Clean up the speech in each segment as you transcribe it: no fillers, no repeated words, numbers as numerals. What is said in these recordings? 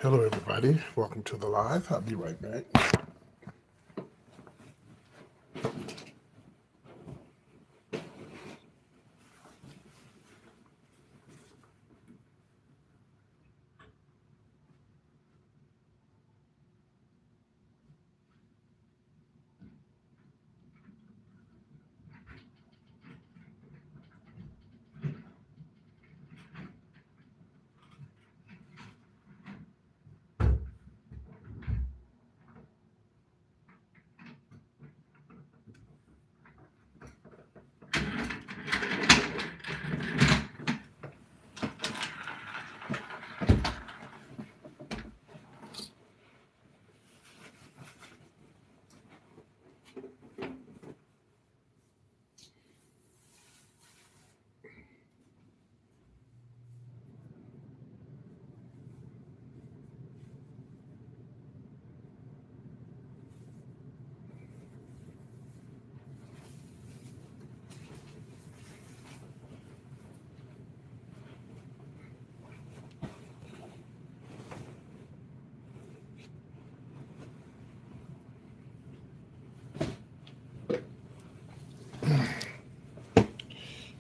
Hello, everybody. Welcome to the live. I'll be right back.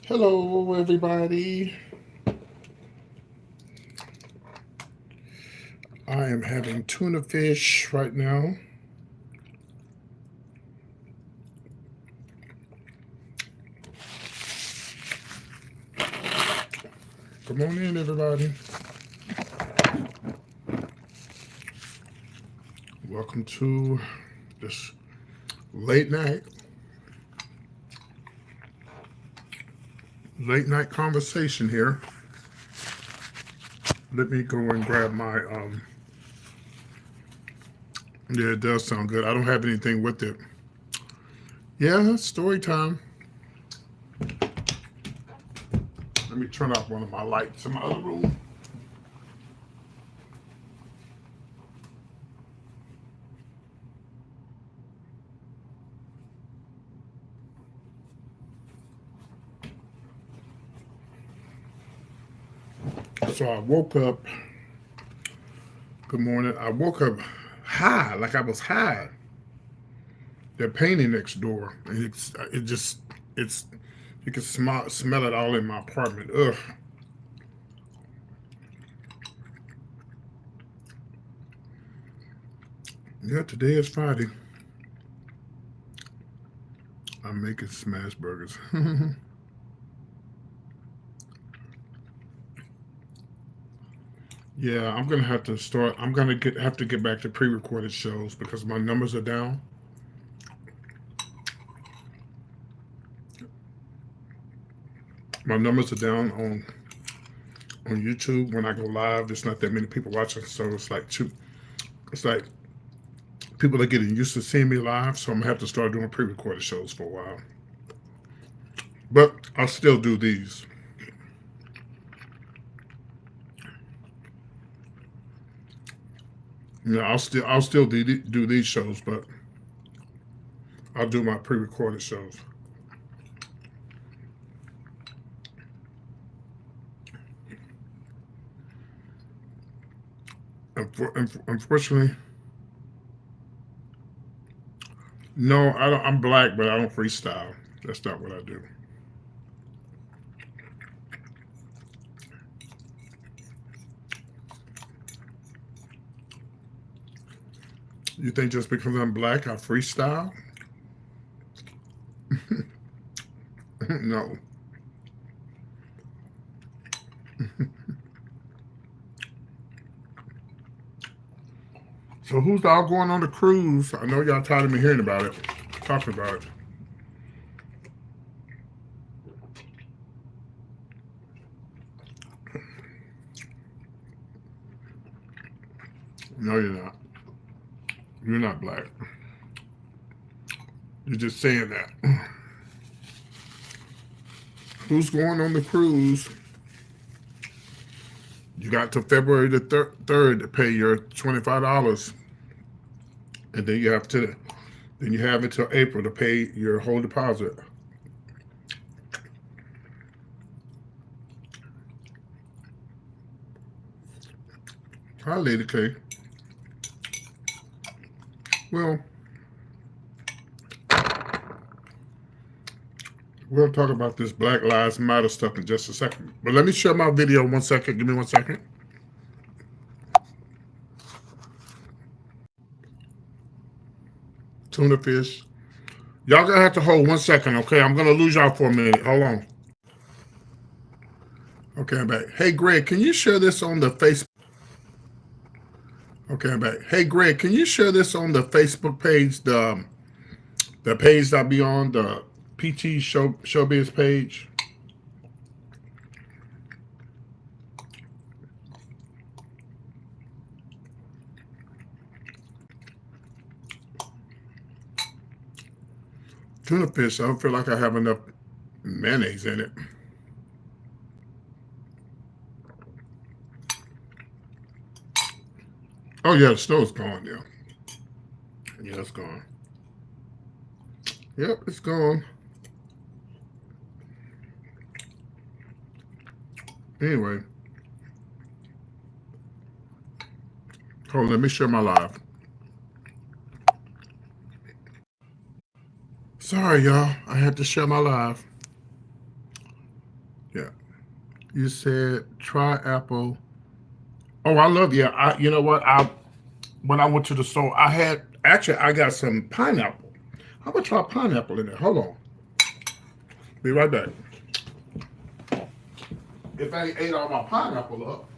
Hello, everybody. I am having tuna fish right now. Come on in, everybody. Welcome to this late night conversation here. Let me go and grab my yeah, it does sound good. I don't have anything with it. Yeah, story time. Let me turn off one of my lights in my other room. So I woke up. Good morning. I woke up high, like I was high. They're painting next door, and it's you can smell it all in my apartment. Ugh. Yeah, today is Friday. I'm making smash burgers. Yeah, I'm gonna have to start. I'm gonna have to get back to pre-recorded shows because my numbers are down. My numbers are down on YouTube when I go live. There's not that many people watching, so it's like two. It's like people are getting used to seeing me live, so I'm gonna have to start doing pre-recorded shows for a while. But I'll still do these. I'll still do these shows, but I'll do my pre-recorded shows. Unfortunately, no, I don't. I'm black, but I don't freestyle. That's not what I do. You think just because I'm black, I freestyle? No. So who's all going on the cruise? I know y'all tired of me hearing about it, talking about it. No, you're not. You're not black. You're just saying that. Who's going on the cruise? You got till February the 3rd to pay your $25, and then you have until April to pay your whole deposit. Hi, Lady K. Well, we'll talk about this Black Lives Matter stuff in just a second. But let me share my video 1 second. Give me 1 second. Tuna fish. Y'all gonna have to hold 1 second, okay? I'm gonna lose y'all for a minute. Hold on. Okay, I'm back. Hey, Greg, can you share this on the Facebook? Okay, I'm back. Hey, Greg, can you share this on the Facebook page, the page that be on the PT Showbiz page? Tuna fish. I don't feel like I have enough mayonnaise in it. Oh yeah, the snow's gone. Yeah, yeah, it's gone. Yep, it's gone. Anyway, hold on, let me share my live. Sorry, y'all. I had to share my live. Yeah. You said try apple. Oh, I love you. You know what? When I went to the store, I got some pineapple. I'm gonna try pineapple in there. Hold on. Be right back. If I ate all my pineapple up.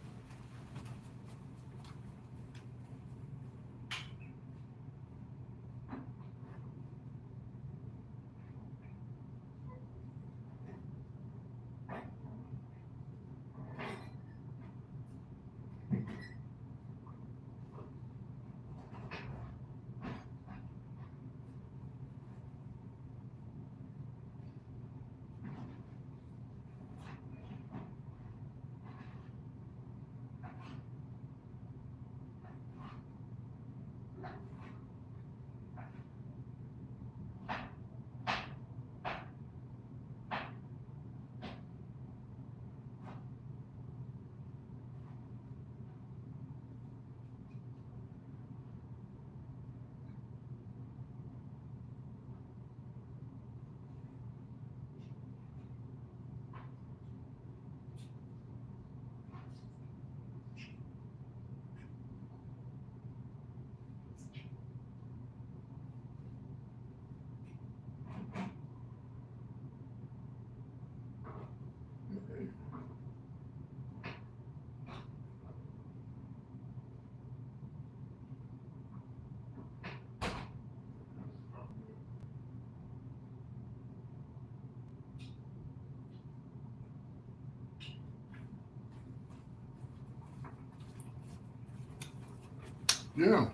Yeah.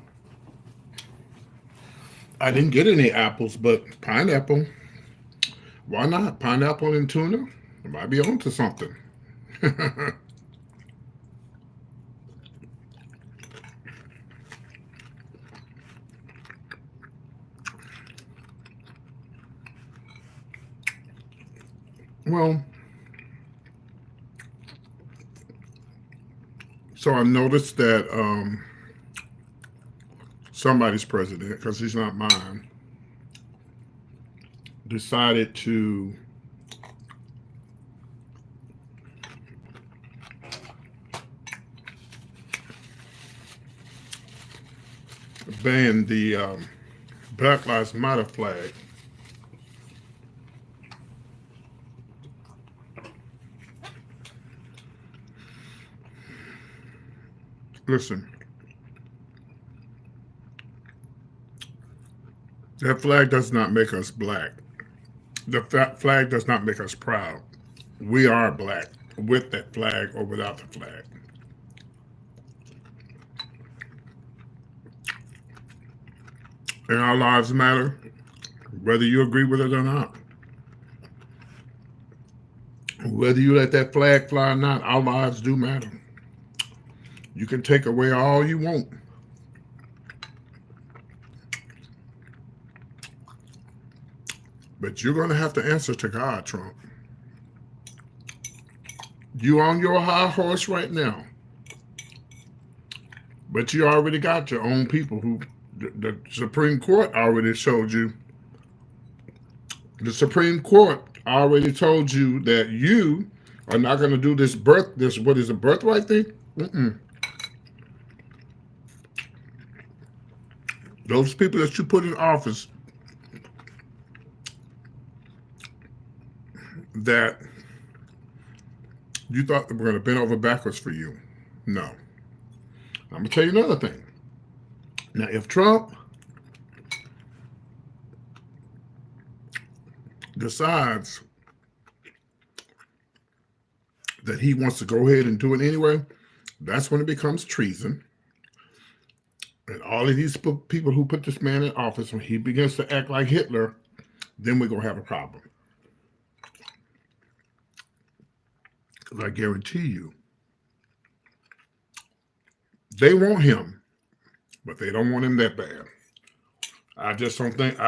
I didn't get any apples, but pineapple. Why not? Pineapple and tuna? I might be onto something. Well, so I noticed that somebody's president, because he's not mine, decided to ban the Black Lives Matter flag. Listen, that flag does not make us black. The flag does not make us proud. We are black with that flag or without the flag. And our lives matter, whether you agree with it or not. Whether you let that flag fly or not, our lives do matter. You can take away all you want. But you're going to have to answer to God, Trump. You on your high horse right now. But you already got your own people who the Supreme Court already showed you. The Supreme Court already told you that you are not going to do this what is a birthright thing? Mm-mm. Those people that you put in office that you thought they were going to bend over backwards for you. No. I'm going to tell you another thing. Now, if Trump decides that he wants to go ahead and do it anyway, that's when it becomes treason. And all of these people who put this man in office, when he begins to act like Hitler, then we're going to have a problem. Because I guarantee you, they want him, but they don't want him that bad. I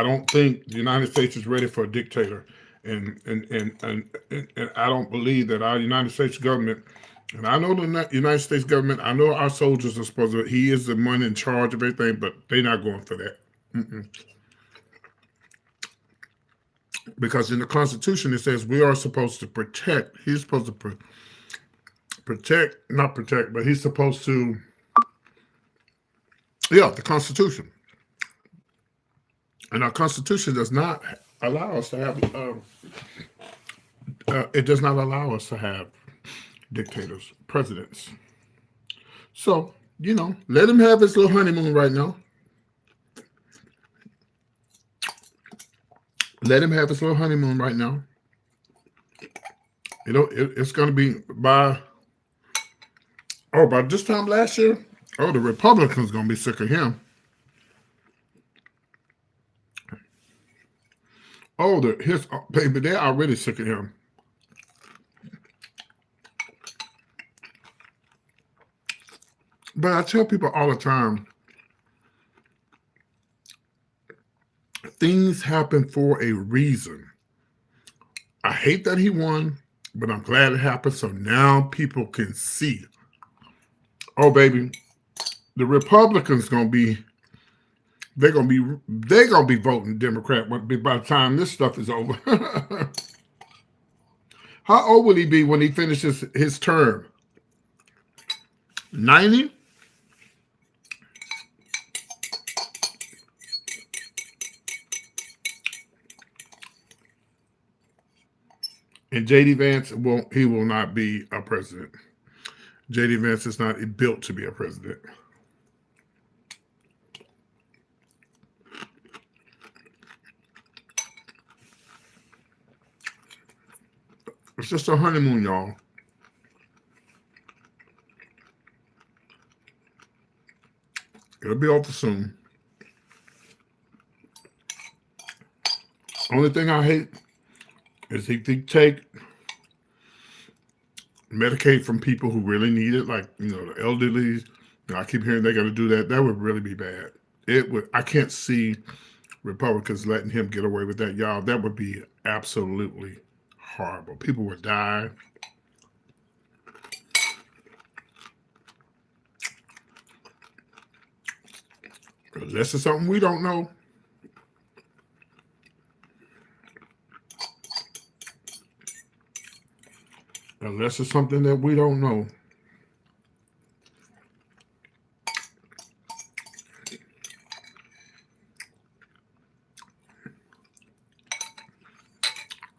don't think the United States is ready for a dictator. And I don't believe that our United States government, and I know the United States government, I know our soldiers are supposed to, he is the one in charge of everything, but they're not going for that. Mm-mm. Because in the Constitution, it says we are supposed to protect, he's supposed to not protect, but he's supposed to, the Constitution. And our Constitution does not allow us to have, it does not allow us to have dictators, presidents. So, let him have his little honeymoon right now. Let him have his little honeymoon right now. It's going to be by this time last year, the Republicans going to be sick of him. Baby, they're already sick of him. But I tell people all the time, things happen for a reason. I hate that he won, but I'm glad it happened. So now people can see. Oh, baby, the Republicans they're gonna be voting Democrat by the time this stuff is over. How old will he be when he finishes his term? 90? And J.D. Vance will not be a president. J.D. Vance is not built to be a president. It's just a honeymoon, y'all. It'll be over soon. Only thing I hate is if they take Medicaid from people who really need it, like, the elderly. I keep hearing they got to do that. That would really be bad. I can't see Republicans letting him get away with that, y'all. That would be absolutely horrible. People would die. Unless it's something we don't know. Unless it's something that we don't know.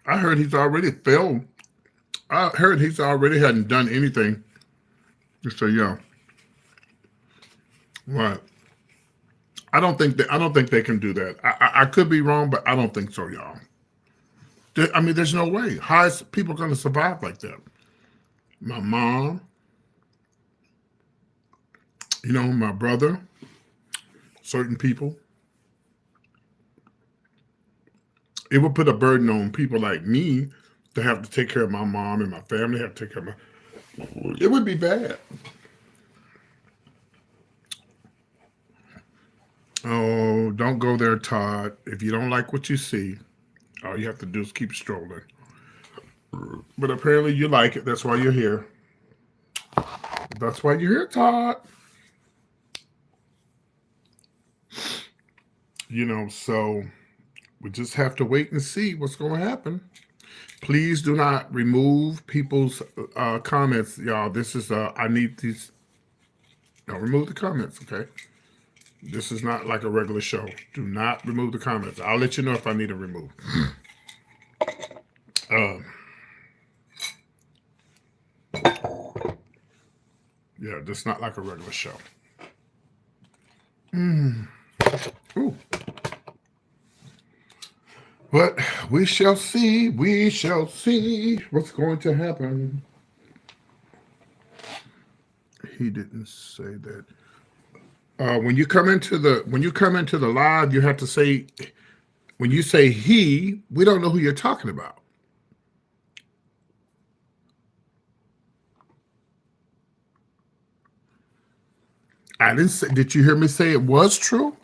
I heard he's already failed. I heard he's already hadn't done anything. So yeah. Right. I don't think they can do that. I could be wrong, but I don't think so, y'all. There's no way. How is people going to survive like that? My mom, my brother, certain people. It would put a burden on people like me to have to take care of my mom and my family, have to take care of it would be bad. Oh, don't go there, Todd. If you don't like what you see, all you have to do is keep strolling. But apparently you like it. That's why you're here. That's why you're here, Todd. So we just have to wait and see what's going to happen. Please do not remove people's comments, y'all. This is I need these. Don't remove the comments, okay? This is not like a regular show. Do not remove the comments. I'll let you know if I need to remove. Um, yeah, this is not like a regular show. Ooh. But we shall see. We shall see what's going to happen. He didn't say that. When you come into the live, you have to say, when you say he, we don't know who you're talking about. I didn't say. Did you hear me say it was true?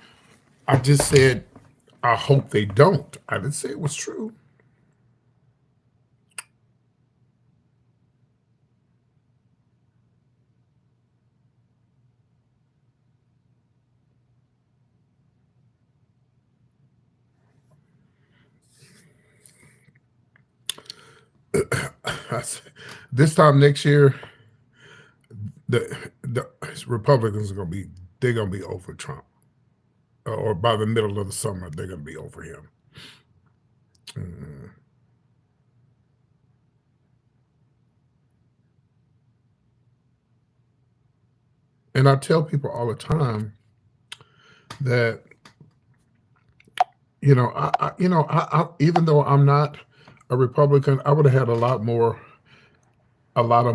I just said I hope they don't. I didn't say it was true. This time next year, the Republicans are gonna be over Trump, or by the middle of the summer they're gonna be over him. Mm. And I tell people all the time that even though I'm not a Republican, I would have had a lot of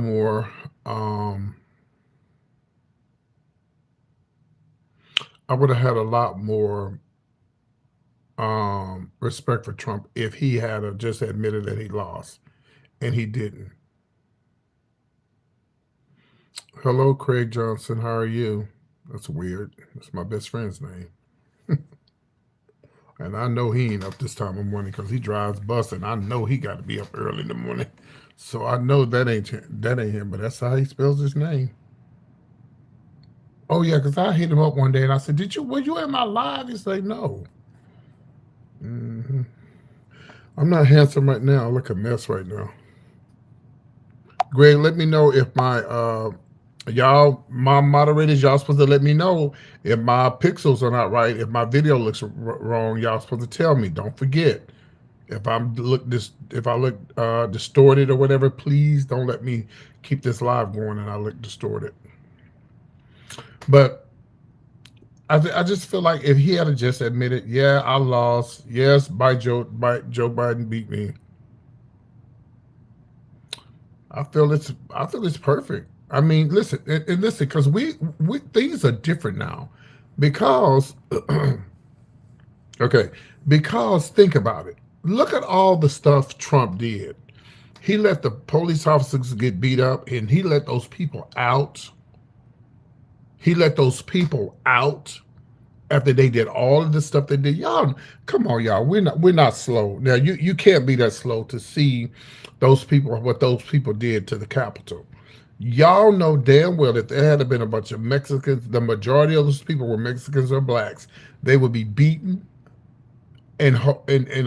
more. Um, I would have had a lot more respect for Trump if he had just admitted that he lost, and he didn't. Hello, Craig Johnson. How are you? That's weird. That's my best friend's name. And I know he ain't up this time of morning because he drives bus, and I know he got to be up early in the morning. So I know that ain't him, but that's how he spells his name. Oh yeah, because I hit him up one day and I said, Were you in my live?" He's like, "No." Hmm. I'm not handsome right now. I look a mess right now. Greg, let me know if my moderators, y'all supposed to let me know if my pixels are not right. If my video looks wrong, y'all supposed to tell me. Don't forget. If I look distorted or whatever, please don't let me keep this live going and I look distorted. But I just feel like if he had just admitted, yeah, I lost. Yes, Joe Biden beat me. I feel it's perfect. I mean, listen and listen, because we things are different now, because okay, because think about it. Look at all the stuff Trump did. He let the police officers get beat up, and he let those people out. He let those people out after they did all of the stuff they did. Y'all, come on, y'all. We're not slow. Now you can't be that slow to see what those people did to the Capitol. Y'all know damn well that there had been a bunch of Mexicans, the majority of those people were Mexicans or blacks, they would be beaten and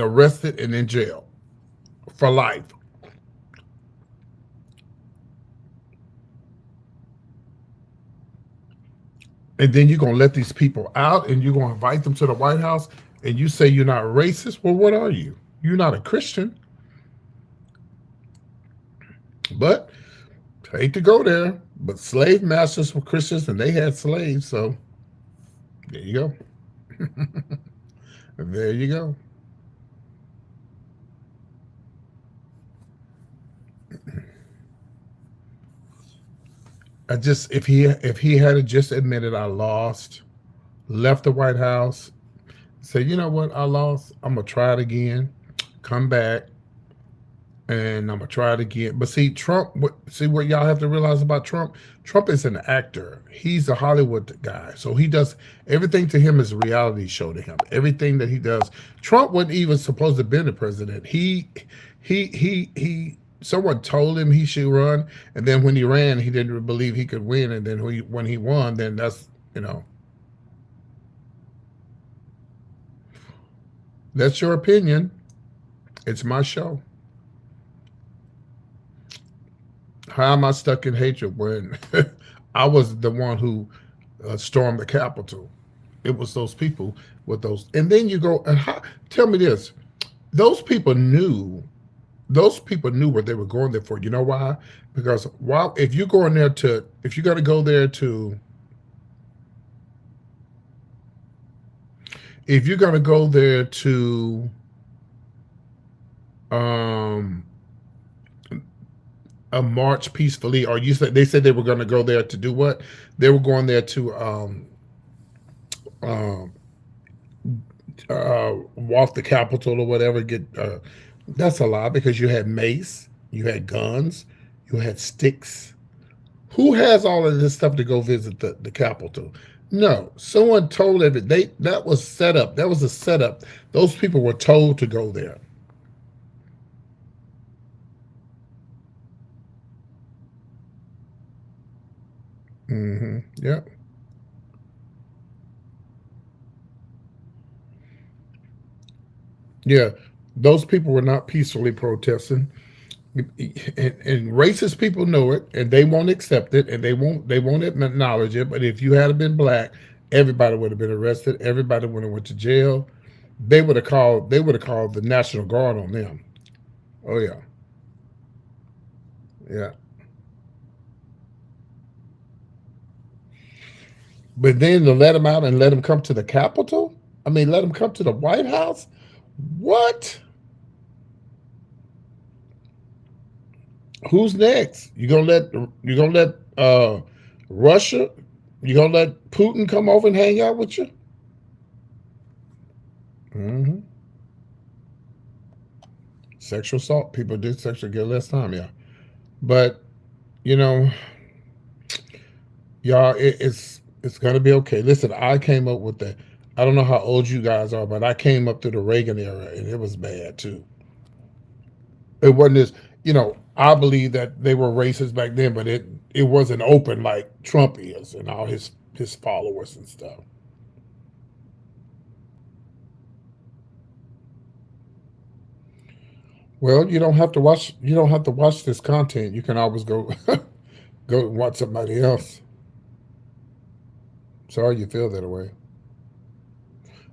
arrested and in jail for life. And then you're gonna let these people out and you're gonna invite them to the White House and you say you're not racist? Well, what are you? You're not a Christian. But I hate to go there, but slave masters were Christians and they had slaves, so there you go. There you go. If he had just admitted I lost, left the White House, say, you know what, I lost. I'm gonna try it again, come back, and I'm gonna try it again. But see, see what y'all have to realize about Trump. Trump is an actor. He's a Hollywood guy, so he does everything to him is a reality show to him. Everything that he does. Trump wasn't even supposed to be the president. He. Someone told him he should run, and then when he ran, he didn't believe he could win. And then when he won, then that's. That's your opinion. It's my show. How am I stuck in hatred when I was the one who stormed the Capitol? It was those people with those. And then you go and tell me this: those people knew. Those people knew what they were going there for. You know why? Because while if you're going there to, if you're going to go there to, if you're going to go there to, um, a march peacefully, or you said they said they were going to go there to do what? They were going there to um, walk the Capitol or whatever. Get that's a lie because you had mace, you had guns, you had sticks. Who has all of this stuff to go visit the Capitol? No, someone told every they that was set up. That was a setup. Those people were told to go there. Yeah, yeah. Those people were not peacefully protesting. And racist people know it, and they won't accept it, and they won't acknowledge it. But if you had been black, everybody would have been arrested. Everybody would have went to jail. They would have called the National Guard on them. Oh yeah, yeah. But then to let them out and let them come to the Capitol. I mean, let them come to the White House. What? Who's next? You gonna let Russia? You gonna let Putin come over and hang out with you? hmm Sexual assault. People do sexual get less time, yeah. But you know, y'all, it's gonna be okay. Listen, I came up with the. I don't know how old you guys are, but I came up through the Reagan era, and it was bad too. It wasn't as I believe that they were racist back then, but it wasn't open like Trump is and all his followers and stuff. Well, you don't have to watch this content. You can always go go and watch somebody else. Sorry you feel that way.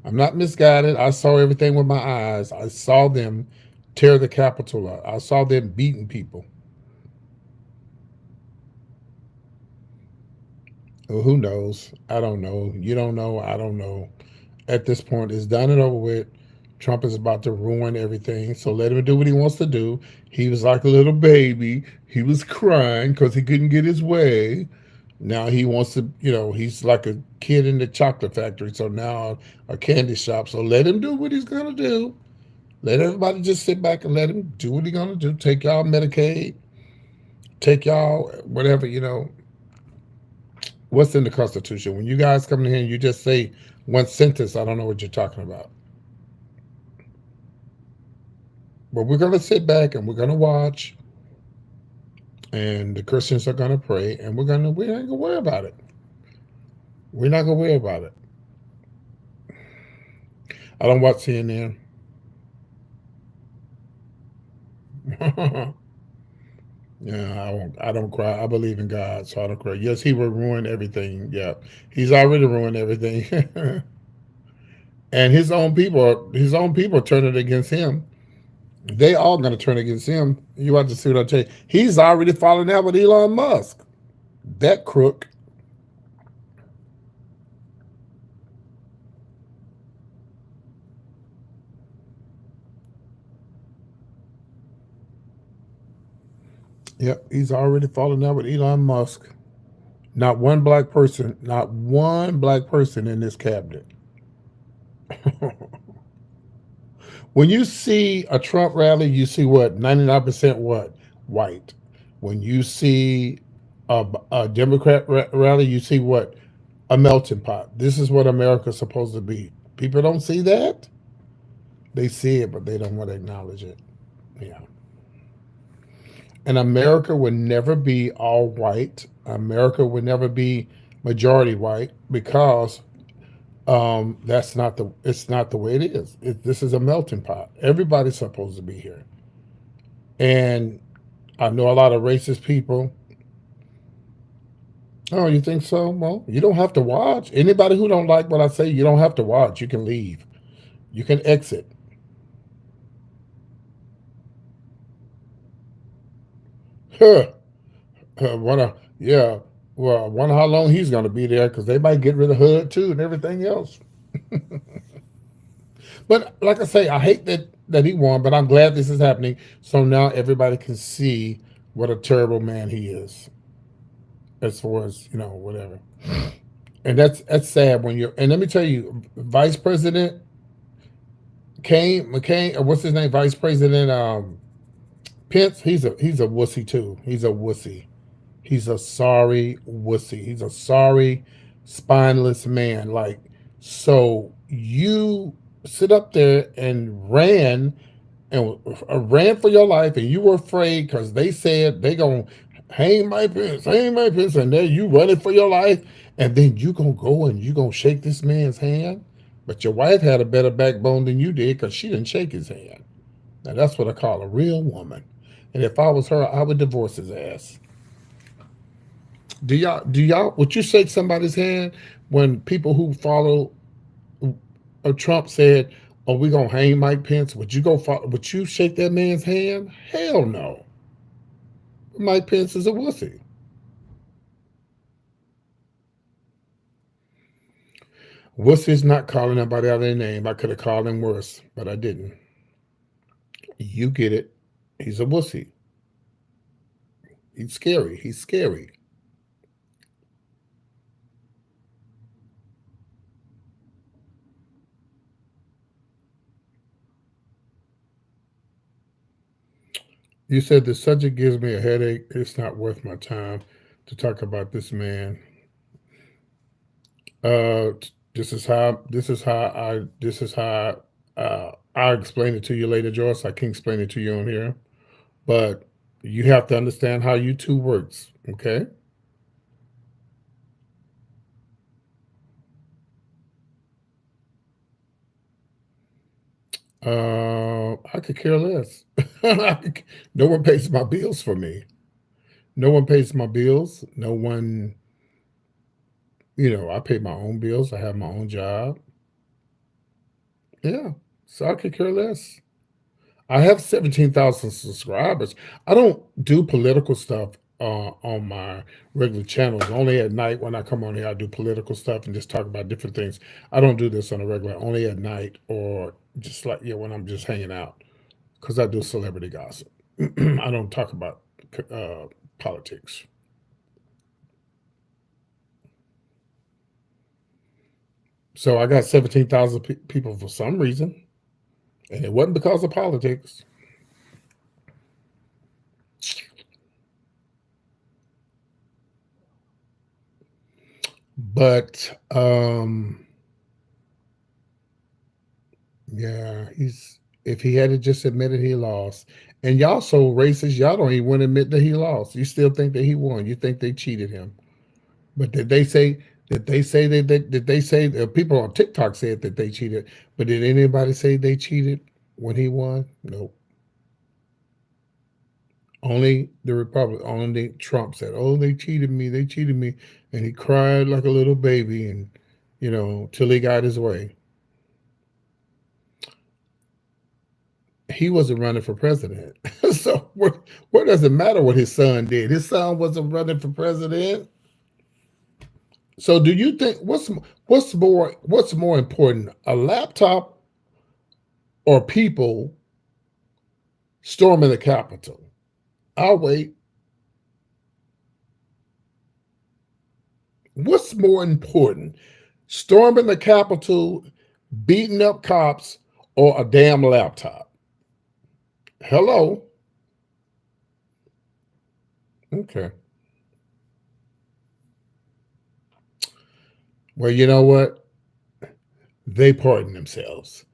I'm not misguided. I saw everything with my eyes. I saw them tear the Capitol up. I saw them beating people. Well, who knows? I don't know. You don't know. I don't know. At this point, it's done and over with. Trump is about to ruin everything. So let him do what he wants to do. He was like a little baby. He was crying because he couldn't get his way. Now he wants to, he's like a kid in the chocolate factory. So now a candy shop. So let him do what he's going to do. Let everybody just sit back and let him do what he's going to do. Take y'all Medicaid. Take y'all whatever, what's in the Constitution. When you guys come in here and you just say one sentence, I don't know what you're talking about. But we're going to sit back and we're going to watch, and the Christians are going to pray, and we ain't going to worry about it. We're not going to worry about it. I don't watch CNN. Yeah, I won't. I don't cry. I believe in God, so I don't cry. Yes, He will ruin everything. Yeah, He's already ruined everything, and His own people turn it against Him. They all going to turn against Him. You have to see what I tell you. He's already fallen out with Elon Musk. That crook. Yep, he's already fallen out with Elon Musk. Not one black person in this cabinet. When you see a Trump rally, you see what 99% what white. When you see a Democrat rally, you see what a melting pot. This is what America's supposed to be. People don't see that. They see it, but they don't want to acknowledge it. Yeah. And America would never be all white. America would never be majority white because That's not the. It's not the way it is. This is a melting pot. Everybody's supposed to be here, and I know a lot of racist people. Oh, you think so? Well, you don't have to watch. Anybody who don't like what I say, you don't have to watch. You can leave. You can exit. Huh. Wonder, yeah. Well, I wonder how long he's going to be there because they might get rid of Hood too and everything else. But like I say, I hate that he won, but I'm glad this is happening. So now everybody can see what a terrible man he is, as far as whatever. And that's sad when you're. And let me tell you, Vice President McCain, or what's his name, Vice President Pence. He's a wussy too. He's a wussy. He's a sorry wussy. He's a sorry, spineless man. Like, so you sit up there and ran for your life, and you were afraid because they said they gonna hang my pants, and then you running for your life, and then you gonna go and you gonna shake this man's hand. But your wife had a better backbone than you did because she didn't shake his hand. Now that's what I call a real woman. And if I was her, I would divorce his ass. Do y'all would you shake somebody's hand when people who follow Trump said, "Oh, we gonna hang Mike Pence"? Would you shake that man's hand? Hell no. Mike Pence is a wussy. Wussy's not calling nobody out of their name. I could have called him worse, but I didn't. You get it. He's a wussy. He's scary. He's scary. You said the subject gives me a headache. It's not worth my time to talk about this man. This is how I'll explain it to you later, Joyce. I can't explain it to you on here, but you have to understand how YouTube works. Okay. I could care less. No one pays my bills for me. No one pays my bills. No one, I pay my own bills. I have my own job. Yeah. So I could care less. I have 17,000 subscribers. I don't do political stuff on my regular channels. Only at night when I come on here, I do political stuff and just talk about different things. I don't do this on a regular, only at night or just like, yeah, when I'm just hanging out because I do celebrity gossip. I don't talk about uh, politics. So I got 17,000 people for some reason, and it wasn't because of politics. But yeah, he's if he had just admitted he lost, and y'all so racist, y'all don't even want to admit that he lost. You still think that he won. You think they cheated him. But did they say that people on TikTok said that they cheated? But did anybody say they cheated when he won? Nope. Only the Republic, only Trump said, "Oh, they cheated me," and he cried like a little baby, and till he got his way. He wasn't running for president, so what does it matter what his son did? His son wasn't running for president. So, do you think what's more important, a laptop or people storming the Capitol? I'll wait. What's more important, storming the Capitol, beating up cops, or a damn laptop? Hello. Okay. Well, you know what? They pardon themselves.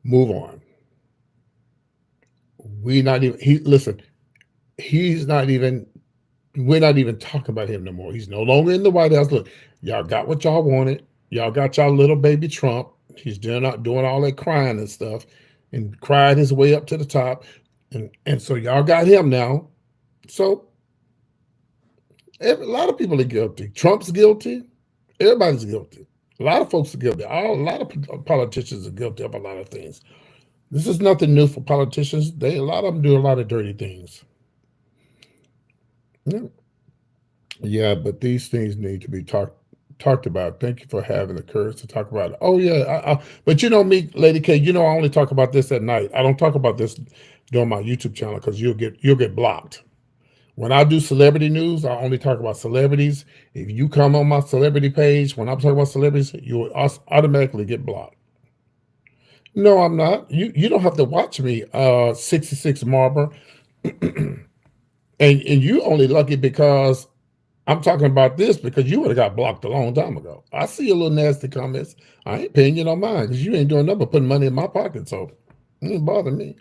Move on. We not even he listen. He's not even. We're not even talking about him no more. He's no longer in the White House. Look, y'all got what y'all wanted. Y'all got y'all little baby Trump. He's doing all that crying and stuff, and cried his way up to the top, and so y'all got him now. So a lot of people are guilty. Trump's guilty. Everybody's guilty. A lot of folks are guilty. A lot of politicians are guilty of a lot of things. This is nothing new for politicians. A lot of them do a lot of dirty things. Yeah, yeah, but these things need to be talked about. Thank you for having the courage to talk about it. Oh yeah, but you know me, Lady K. You know I only talk about this at night. I don't talk about this during my YouTube channel because you'll get blocked. When I do celebrity news, I only talk about celebrities. If you come on my celebrity page, when I'm talking about celebrities, you will automatically get blocked. No, I'm not. You don't have to watch me, 66 Marber, and you only lucky because I'm talking about this because you would have got blocked a long time ago. I see your little nasty comments. I ain't paying you no mind because you ain't doing nothing but putting money in my pocket, so it ain't bothering me.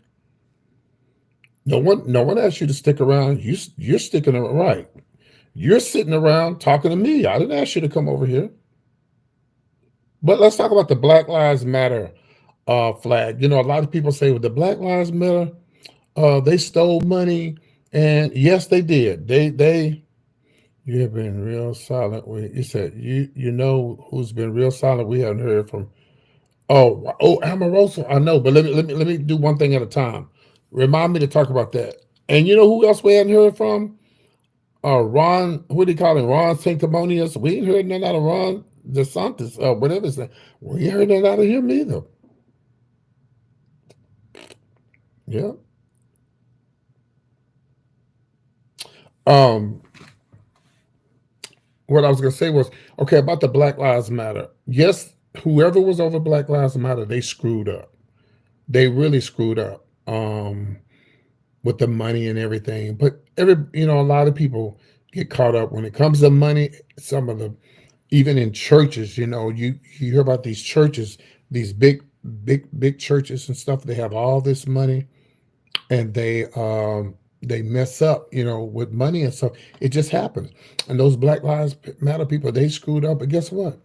No one asked you to stick around. You're sticking around, right. You're sitting around talking to me. I didn't ask you to come over here. But let's talk about the Black Lives Matter flag. You know, a lot of people say with the Black Lives Matter, they stole money, and yes, they did. They you have been real silent. You said you know who's been real silent. We haven't heard from. Amoroso. I know, but let me do one thing at a time. Remind me to talk about that. And you know who else we hadn't heard from? Ron, what do you call him? Ron Sanctimonious. We ain't heard nothing out of Ron DeSantis, whatever his name. We ain't heard nothing out of him either. Yeah. Um, what I was gonna say was okay about the Black Lives Matter. Yes, whoever was over Black Lives Matter, they screwed up. They really screwed up. With the money and everything. But a lot of people get caught up when it comes to money. Some of the even in churches, you hear about these churches, these big churches and stuff. They have all this money and they mess up, with money and stuff. It just happens. And those Black Lives Matter people, they screwed up. But guess what?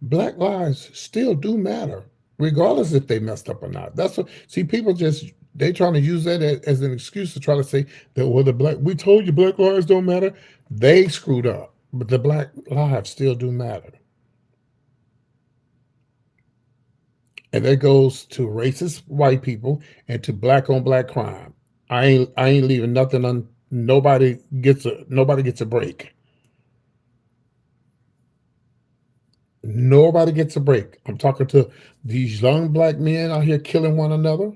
Black lives still do matter, regardless if they messed up or not. That's what see people just they trying to use that as an excuse to try to say that we told you black lives don't matter. They screwed up, but the black lives still do matter, and that goes to racist white people and to black on black crime. I ain't leaving nothing on. Nobody gets a break. Nobody gets a break. I'm talking to these young black men out here killing one another.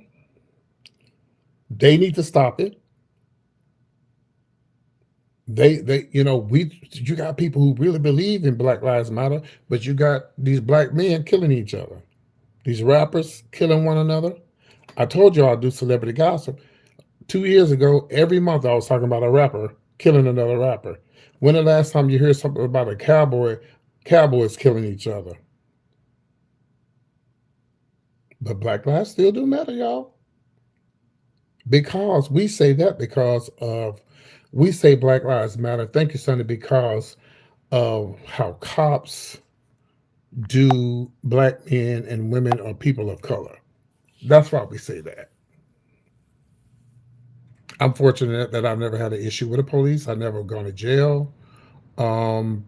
They need to stop it. You got people who really believe in Black Lives Matter, but you got these black men killing each other. These rappers killing one another. I told you I'll do celebrity gossip. 2 years ago, every month I was talking about a rapper killing another rapper. When the last time you hear something about a cowboys killing each other? But black lives still do matter, y'all. Because we say that because of we say Black Lives Matter. Thank you, Sonny, because of how cops do black men and women or people of color. That's why we say that. I'm fortunate that I've never had an issue with the police. I've never gone to jail. Um,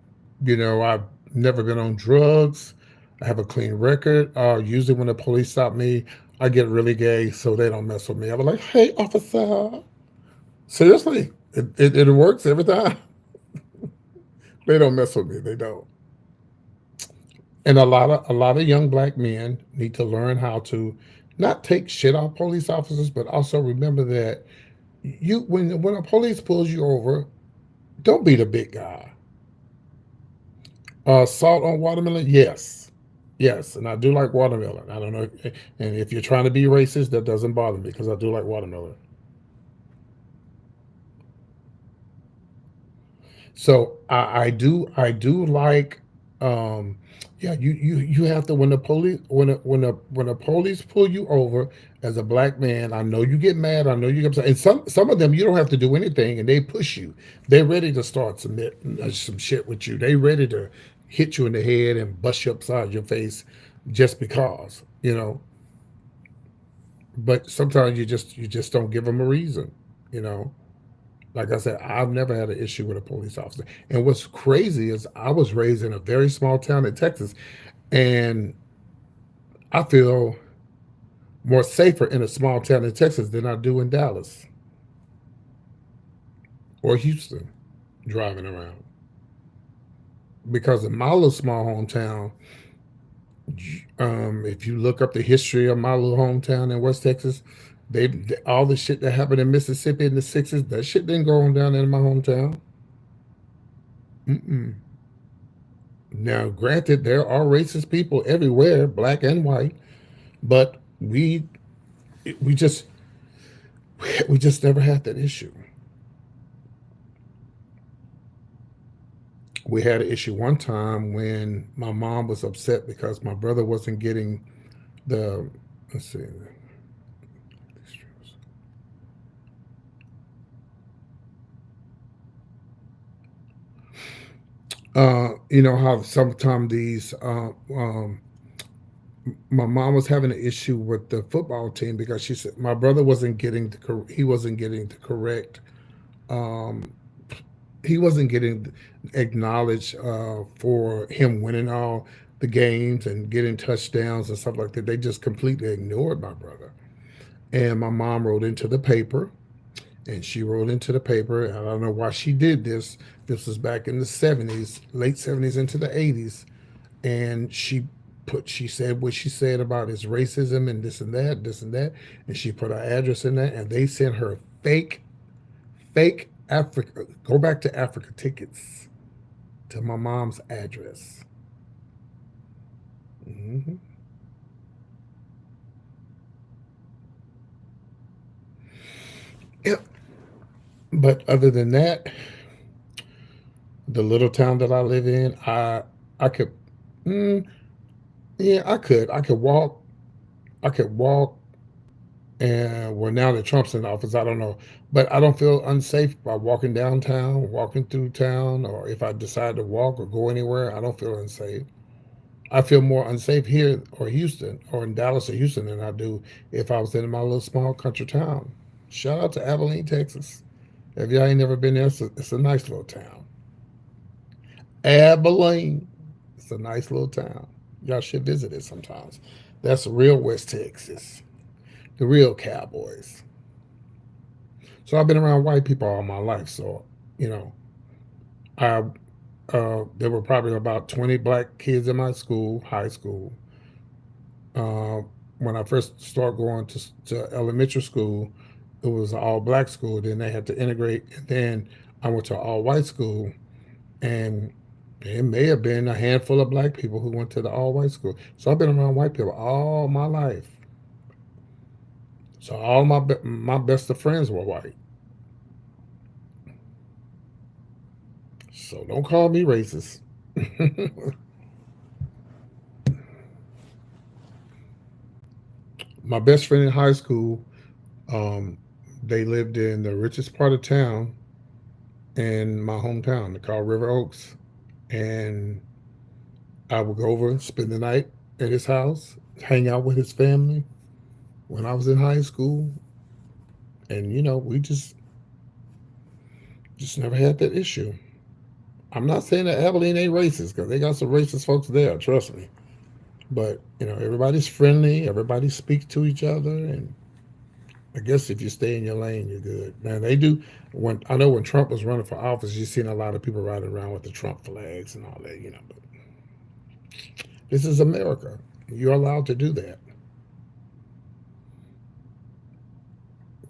I've never been on drugs. I have a clean record. Usually, when the police stop me, I get really gay, so they don't mess with me. I'm like, "Hey, officer." Seriously, it works every time. They don't mess with me. They don't. And a lot of young black men need to learn how to not take shit off police officers, but also remember that when a police pulls you over, don't be the big guy. Salt on watermelon, yes, yes, and I do like watermelon. I don't know, and if you're trying to be racist, that doesn't bother me because I do like watermelon. So I do like yeah, you have to when the police pull you over as a black man. I know you get mad. I know you get upset. And some of them you don't have to do anything, and they push you. They're ready to start some shit with you. They ready to hit you in the head and bust you upside your face just because, you know. But sometimes you just don't give them a reason, you know. Like I said, I've never had an issue with a police officer. And what's crazy is I was raised in a very small town in Texas, and I feel more safer in a small town in Texas than I do in Dallas or Houston driving around. Because in my little small hometown, if you look up the history of my little hometown in West Texas, all the shit that happened in Mississippi in the '60s, that shit didn't go on down in my hometown. Mm-mm. Now, granted, there are racist people everywhere, black and white, but we just we just never had that issue. We had an issue one time when my mom was upset because my brother wasn't getting the, let's see, you know how sometimes these my mom was having an issue with the football team because she said my brother wasn't getting he wasn't getting the correct um, he wasn't getting acknowledged for him winning all the games and getting touchdowns and stuff like that. They just completely ignored my brother. And my mom wrote into the paper, and she wrote into the paper. And I don't know why she did this. This was back in the '70s, late '70s into the '80s, and she said what she said about his racism and this and that, and she put her address in there, and they sent her fake Africa, go back to Africa tickets to my mom's address. Hmm. Yep. But other than that, the little town that I live in, I could, mm, yeah, I could walk, I could walk, and well, now that Trump's in office, I don't know, but I don't feel unsafe by walking downtown, walking through town, or if I decide to walk or go anywhere, I don't feel unsafe. I feel more unsafe here or Houston or in Dallas or Houston than I do if I was in my little small country town. Shout out to Abilene, Texas. If y'all ain't never been there, it's a nice little town. Abilene. It's a nice little town. Y'all should visit it sometimes. That's real West Texas. The real cowboys. So I've been around white people all my life. So, you know, I there were probably about 20 black kids in my school, high school. Uh, when I first started going to elementary school, it was an all black school. Then they had to integrate. And then I went to an all white school. And it may have been a handful of black people who went to the all white school. So I've been around white people all my life. So all my best of friends were white. So don't call me racist. My best friend in high school, um, they lived in the richest part of town in my hometown, called River Oaks. And I would go over and spend the night at his house, hang out with his family when I was in high school. And, you know, we just never had that issue. I'm not saying that Abilene ain't racist because they got some racist folks there, trust me. But, you know, everybody's friendly, everybody speaks to each other, and I guess if you stay in your lane, you're good. Man, they do. When I know when Trump was running for office, you seen a lot of people riding around with the Trump flags and all that, you know. But this is America. You're allowed to do that.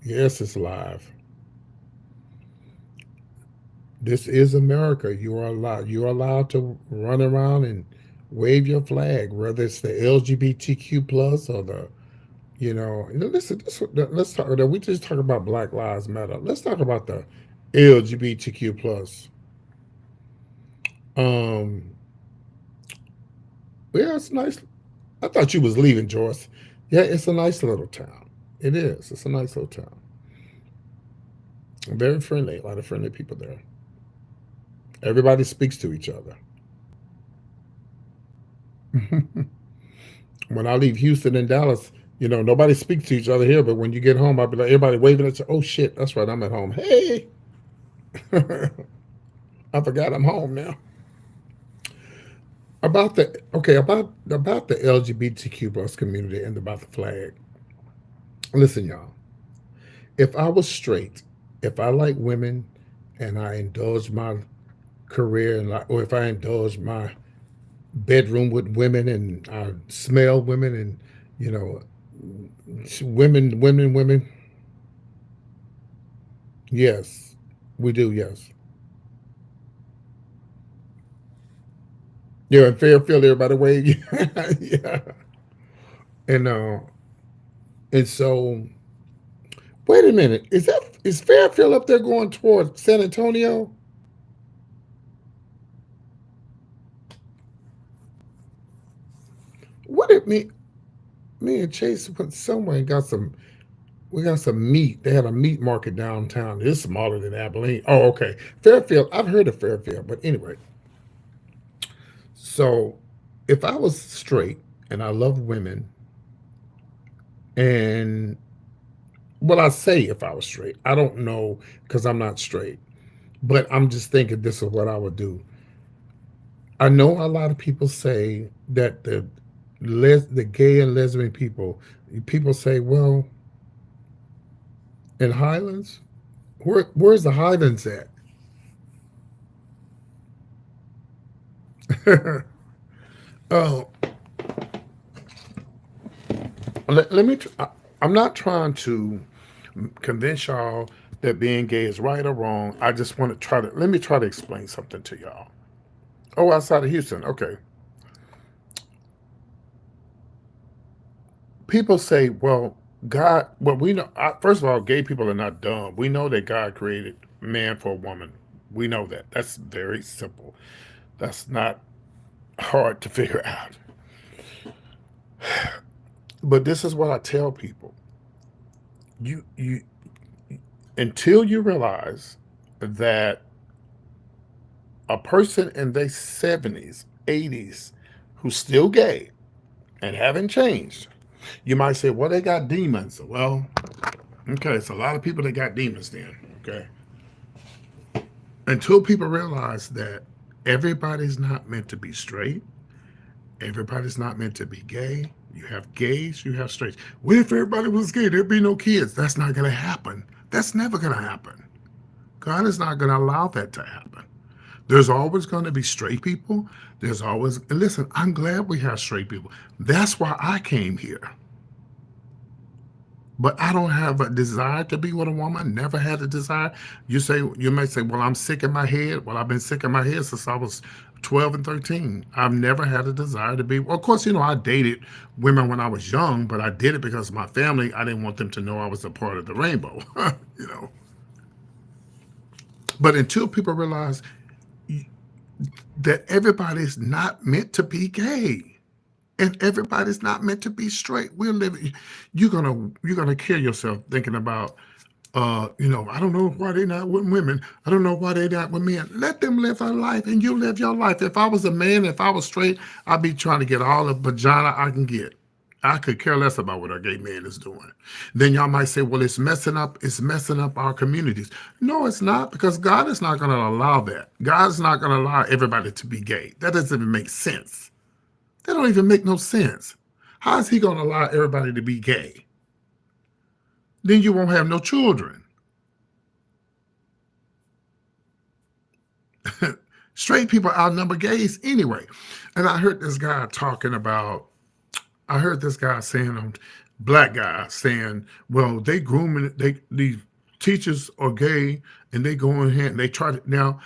Yes, it's live. This is America. You're allowed to run around and wave your flag, whether it's the LGBTQ plus or the, listen, let's talk. We just talk about Black Lives Matter. Let's talk about the LGBTQ plus. Um, yeah, it's nice. I thought you was leaving, Joyce. Yeah, it's a nice little town. It is. It's a nice little town. Very friendly. A lot of friendly people there. Everybody speaks to each other. When I leave Houston and Dallas, nobody speaks to each other here, but when you get home, I'll be like, everybody waving at you. Oh shit, that's right, I'm at home. Hey, I forgot I'm home now. About the LGBTQ plus community and about the flag. Listen, y'all. If I was straight, if I like women, and I indulge my career, or if I indulge my bedroom with women, and I smell women, and you know, women. Yes, we do. Yes, yeah. And Fairfield, everybody wave. Yeah, and uh, and so wait a minute. Is Fairfield up there going towards San Antonio? What did me and Chase went somewhere and got some. We got some meat. They had a meat market downtown. It's smaller than Abilene. Oh, okay. Fairfield. I've heard of Fairfield, but anyway. So, if I was straight and I love women, and I say if I was straight, I don't know because I'm not straight, but I'm just thinking this is what I would do. I know a lot of people say that the gay and lesbian people say, well, in Highlands, where's the Highlands at? Oh, let me. I'm not trying to convince y'all that being gay is right or wrong. I just want to let me try to explain something to y'all. Oh, outside of Houston, okay. People say, well, God. Well, we know. First of all, gay people are not dumb. We know that God created man for a woman. We know that. That's very simple. That's not hard to figure out. But this is what I tell people. You until you realize that a person in their 70s, 80s who's still gay and haven't changed, you might say, well, they got demons. Well, okay, it's a lot of people that got demons then. Okay. Until people realize that everybody's not meant to be straight, everybody's not meant to be gay. You have gays, you have straights. What if everybody was gay? There'd be no kids. That's not going to happen. That's never going to happen. God is not going to allow that to happen. There's always going to be straight people. There's always, and listen, I'm glad we have straight people. That's why I came here. But I don't have a desire to be with a woman. Never had a desire. You may say, well, I'm sick in my head. Well, I've been sick in my head since I was 12 and 13. I've never had a desire to be. Well, of course, I dated women when I was young, but I did it because of my family. I didn't want them to know I was a part of the rainbow. you know. But until people realize that everybody's not meant to be gay. And everybody's not meant to be straight. We're living. You're gonna kill yourself thinking about. I don't know why they not with women. I don't know why they not with men. Let them live their life, and you live your life. If I was a man, if I was straight, I'd be trying to get all the vagina I can get. I could care less about what a gay man is doing. Then y'all might say, well, it's messing up our communities. No, it's not, because God is not going to allow that. God's not going to allow everybody to be gay. That doesn't even make sense. That don't even make no sense. How is he going to allow everybody to be gay? Then you won't have no children. Straight people outnumber gays anyway. And I heard this guy saying, black guy saying, well, they grooming, these teachers are gay and they go in here and they try to. Now,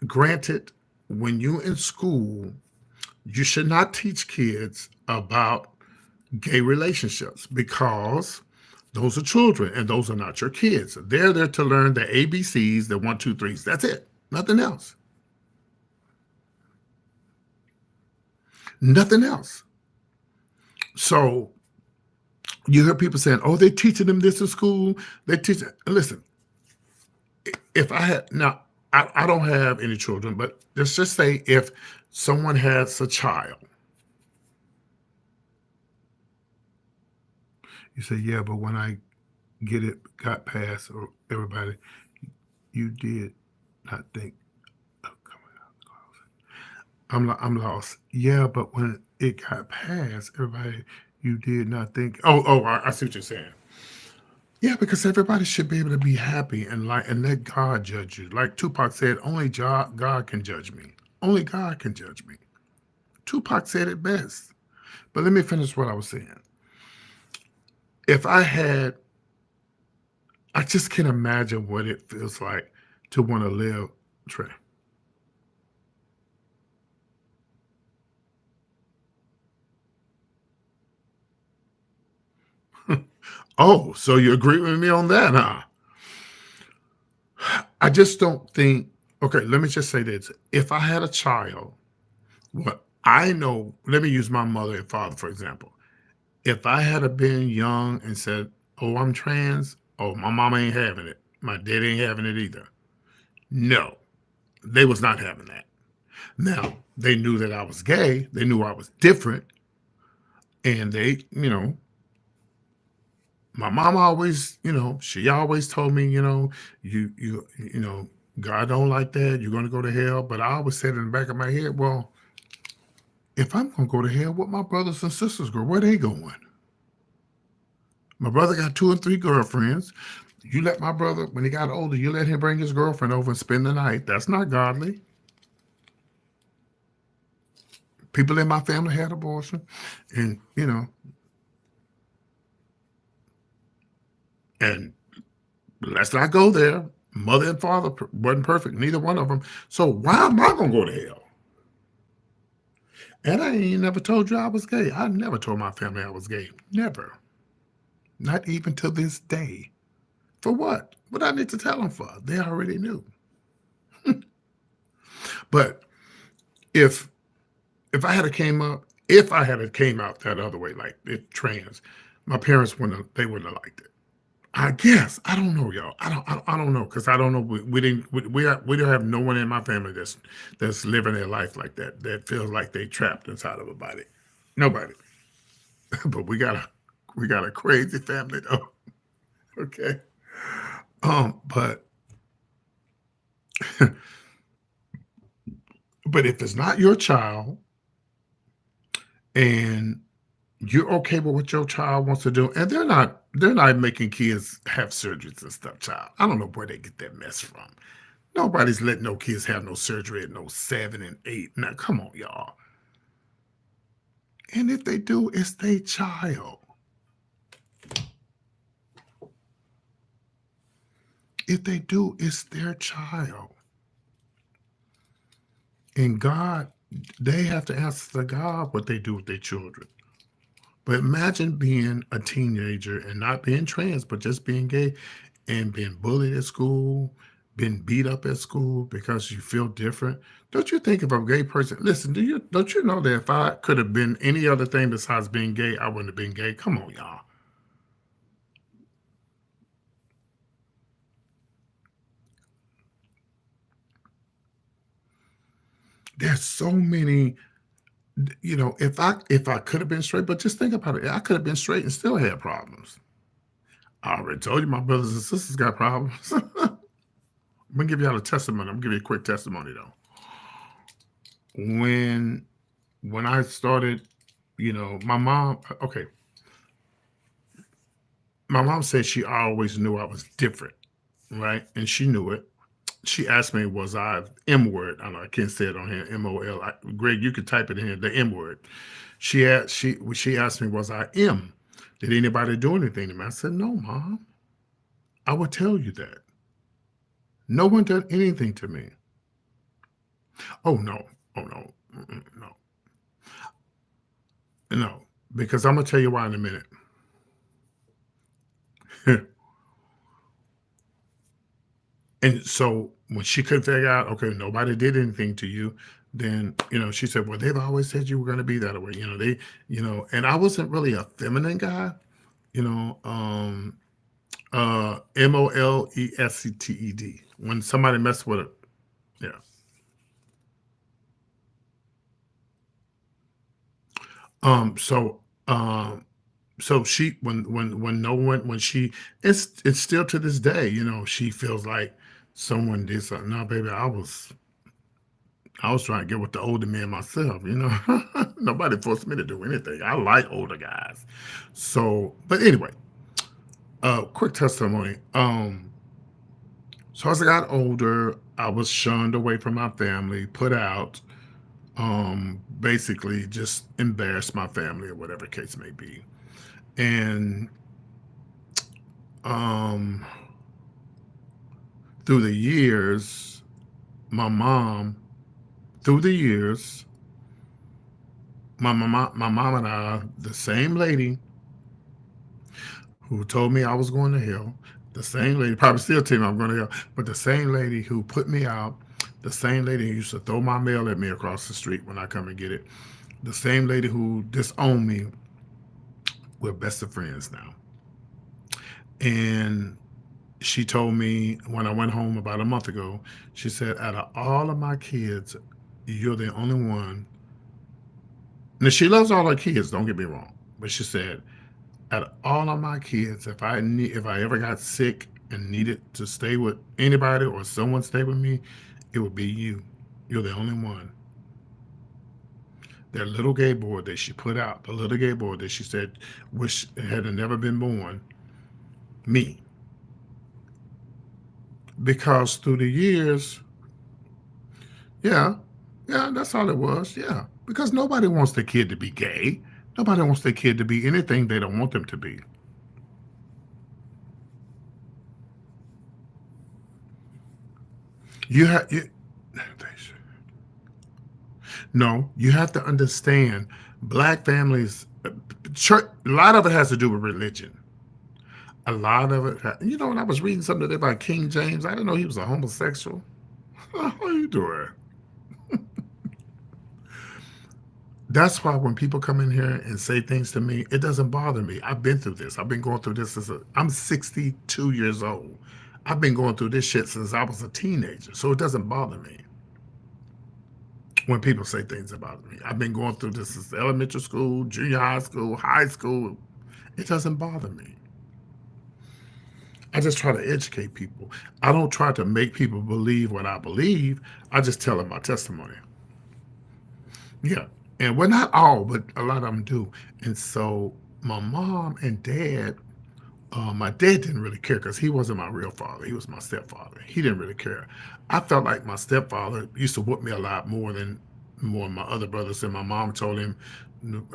granted, when you're in school, you should not teach kids about gay relationships because those are children and those are not your kids. They're there to learn the ABCs, the one, two, threes. That's it. Nothing else. Nothing else. So you hear people saying, oh, they're teaching them this in school. They teach. Listen, if I had, now, I don't have any children, but let's just say if someone has a child You say, yeah, but when I got past, or everybody, you did not think, oh, come on, I'm lost. Yeah, but when it got past, everybody, you did not think, I see what you're saying. Yeah, because everybody should be able to be happy and let God judge you. Like Tupac said, only God can judge me. Only God can judge me. Tupac said it best. But let me finish what I was saying. If I had, I just can't imagine what it feels like to want to live. Trey. Oh, so you agree with me on that, huh? I just don't think. Okay, let me just say this: if I had a child, what I know, let me use my mother and father for example. If I had a been young and said, "Oh, I'm trans," oh, my mama ain't having it. My dad ain't having it either. No, they was not having that. Now they knew that I was gay. They knew I was different, and my mom always, she always told me, God don't like that. You're gonna go to hell. But I always said in the back of my head, well, if I'm gonna go to hell, what my brothers and sisters go? Where they going? My brother got two and three girlfriends. You let my brother, when he got older, you let him bring his girlfriend over and spend the night. That's not godly. People in my family had abortion, and and let's not go there. Mother and father wasn't perfect, neither one of them. So why am I gonna go to hell? And I ain't never told you I was gay. I never told my family I was gay. Never. Not even to this day. For what? What I need to tell them for? They already knew. But if if I had a came up, if I had a came out that other way, like it trans, my parents wouldn't have liked it. I guess I don't know, y'all. I don't know because I don't know. We didn't we don't have no one in my family that's living their life like that. That feels like they trapped inside of a body. Nobody. But we got a crazy family though. Okay. But but if it's not your child and you're okay with what your child wants to do, and they're not making kids have surgeries and stuff, child. I don't know where they get that mess from. Nobody's letting no kids have no surgery at no 7 and 8. Now, come on, y'all. And if they do, it's their child. If they do, it's their child. And God, they have to answer to God what they do with their children. But imagine being a teenager and not being trans, but just being gay and being bullied at school, being beat up at school because you feel different. Don't you think if a gay person, listen, don't you know that if I could have been any other thing besides being gay, I wouldn't have been gay? Come on, y'all. There's so many, if I could have been straight, but just think about it. I could have been straight and still had problems. I already told you my brothers and sisters got problems. I'm gonna give y'all a testimony. I'm gonna give you a quick testimony though. When when I started, my mom, okay, my mom said she always knew I was different, right? And she knew it. She asked me, was I M word? I know I can't say it on here, MOL. Greg, you could type it in here, the M word. She asked me, was I M? Did anybody do anything to me? I said, no, mom. I would tell you that. No one did anything to me. Oh no. Oh no. No. No. Because I'm gonna tell you why in a minute. And so when she couldn't figure out, okay, nobody did anything to you, then she said, well, they've always said you were going to be that way. And I wasn't really a feminine guy, you know, Molested. When somebody messed with it, yeah. So So she when no one when she it's still to this day, she feels like someone did something. No, baby, I was trying to get with the older men myself. Nobody forced me to do anything. I like older guys. So, but anyway, quick testimony. So as I got older, I was shunned away from my family, put out, basically just embarrassed my family or whatever case may be. And um through the years, my mom, through the years, my mom and I, the same lady who told me I was going to hell, the same lady, probably still tell me I'm going to hell, but the same lady who put me out, the same lady who used to throw my mail at me across the street when I come and get it, the same lady who disowned me, we're best of friends now. And she told me when I went home about a month ago, she said, out of all of my kids, you're the only one. Now she loves all her kids, don't get me wrong. But she said, out of all of my kids, if I ever got sick and needed to stay with anybody or someone stay with me, it would be you. You're the only one. That little gay boy that she put out, the little gay boy that she said wish had never been born, me. Because through the years, yeah, yeah, that's all it was. Yeah. Because nobody wants their kid to be gay. Nobody wants their kid to be anything they don't want them to be. You have you, no, you have to understand black families church, a lot of it has to do with religion. A lot of it, when I was reading something today about King James, I didn't know he was a homosexual. How are you doing? That's why when people come in here and say things to me, it doesn't bother me. I've been through this. I've been going through this I'm 62 years old. I've been going through this shit since I was a teenager. So it doesn't bother me when people say things about me. I've been going through this since elementary school, junior high school, high school. It doesn't bother me. I just try to educate people. I don't try to make people believe what I believe. I just tell them my testimony. Yeah. And well, not all, but a lot of them do. And so my mom and dad, my dad didn't really care because he wasn't my real father. He was my stepfather. He didn't really care. I felt like my stepfather used to whoop me a lot more than more of my other brothers. And my mom told him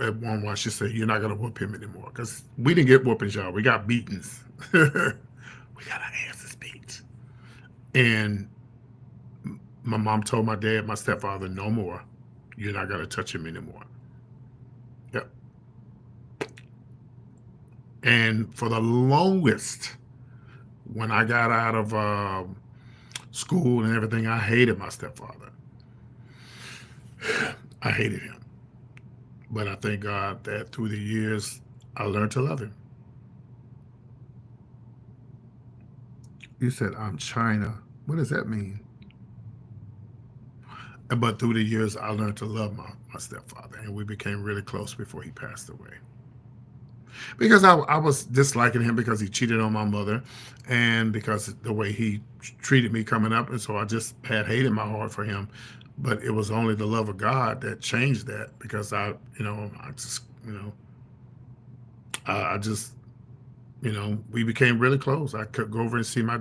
at one, she said, "You're not gonna whoop him anymore," because we didn't get whoopings, y'all. We got beatings. We got our asses beat. And my mom told my dad, my stepfather, no more. You're not gonna touch him anymore. Yep. And for the longest, when I got out of school and everything, I hated my stepfather. I hated him. But I thank God that through the years, I learned to love him. You said, I'm China. What does that mean? But through the years, I learned to love my stepfather, and we became really close before he passed away. Because I was disliking him because he cheated on my mother and because the way he treated me coming up. And so I just had hate in my heart for him. But it was only the love of God that changed that because I just, I just, we became really close. I could go over and see my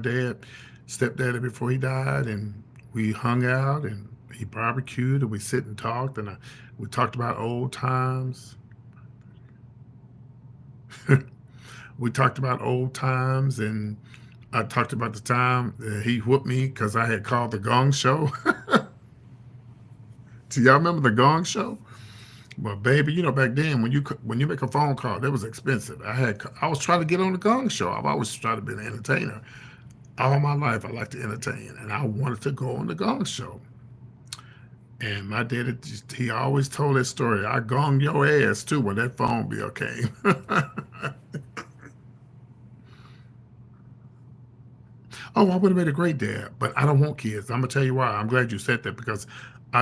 stepdaddy before he died, and we hung out and he barbecued and we sit and talked and we talked about old times. We talked about old times, and I talked about the time that he whooped me because I had called the Gong Show. Do y'all remember the Gong Show? Well, baby, back then when you make a phone call, that was expensive. I was trying to get on the Gong Show. I've always tried to be an entertainer. All my life, I like to entertain, and I wanted to go on the Gong Show. And my daddy, he always told that story. I gonged your ass too when that phone bill came. Oh, I would have made a great dad, but I don't want kids. I'm gonna tell you why. I'm glad you said that because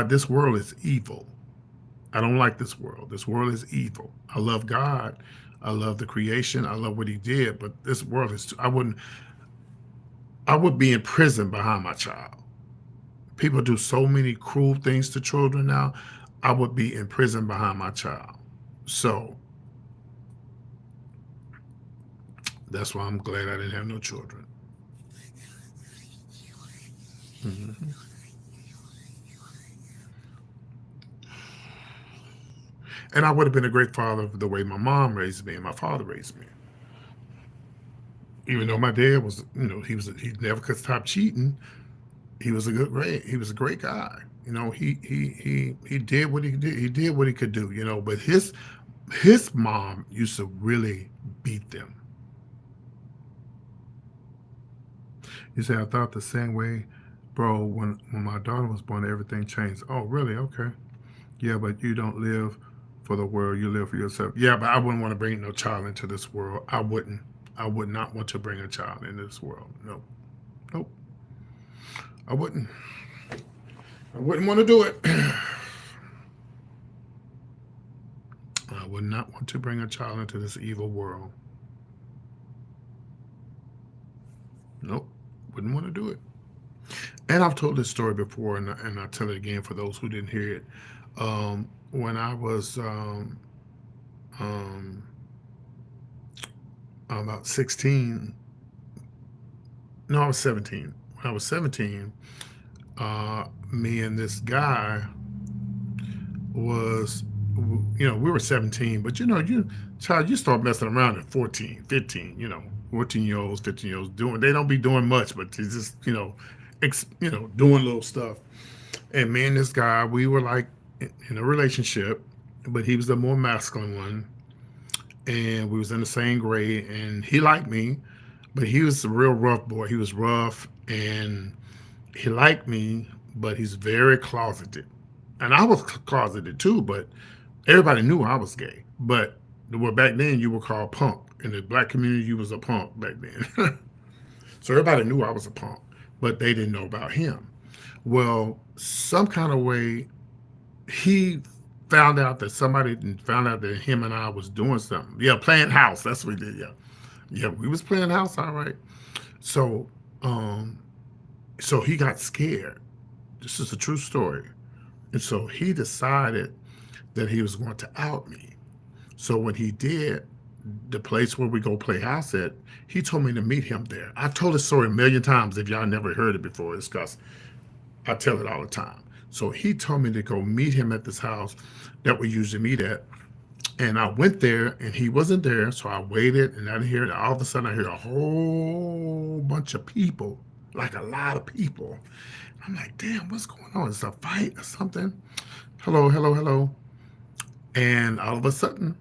this world is evil. I don't like this world. This world is evil. I love God. I love the creation. I love what he did. But this world is, I would be in prison behind my child. People do so many cruel things to children now. I would be in prison behind my child. So that's why I'm glad I didn't have no children. Mhm. And I would have been a great father the way my mom raised me and my father raised me. Even though my dad was, he never could stop cheating. He was a great guy. He did what he did. He did what he could do. But his mom used to really beat them. He said, I thought the same way, bro. When my daughter was born, everything changed. Oh, really? Okay. Yeah, but you don't live for the world. You live for yourself. Yeah, but I wouldn't want to bring no child into this world. I wouldn't. I would not want to bring a child into this world. No, nope. I wouldn't. I wouldn't want to do it. I would not want to bring a child into this evil world. Nope. Wouldn't want to do it. And I've told this story before, and I'll tell it again for those who didn't hear it. When I was um, about 16, no, I was 17. When I was 17, me and this guy was, we were 17, but child, you start messing around at 14, 15, 14-year-olds, 15-year-olds they don't be doing much, but they just, doing little stuff. And me and this guy, we were like in a relationship, but he was the more masculine one. And we was in the same grade, and he liked me, but he was a real rough boy. He was rough, and he liked me, but he's very closeted. And I was closeted too, but everybody knew I was gay. But back then you were called punk. In the black community, you was a punk back then. So everybody knew I was a punk, but they didn't know about him. Well, some kind of way, he found out that somebody found out that him and I was doing something. Yeah, playing house. That's what we did. Yeah, yeah, we was playing house. All right. So, um, so he got scared. This is a true story. And so he decided that he was going to out me. So when he did, the place where we go play house at, he told me to meet him there. I've told this story a million times. If y'all never heard it before, it's because I tell it all the time. So he told me to go meet him at this house that we usually meet at. And I went there and he wasn't there. So I waited and I didn't hear it. All of a sudden I hear a whole bunch of people, like a lot of people. I'm like, damn, what's going on? Is it a fight or something? Hello, hello, hello. And all of a sudden,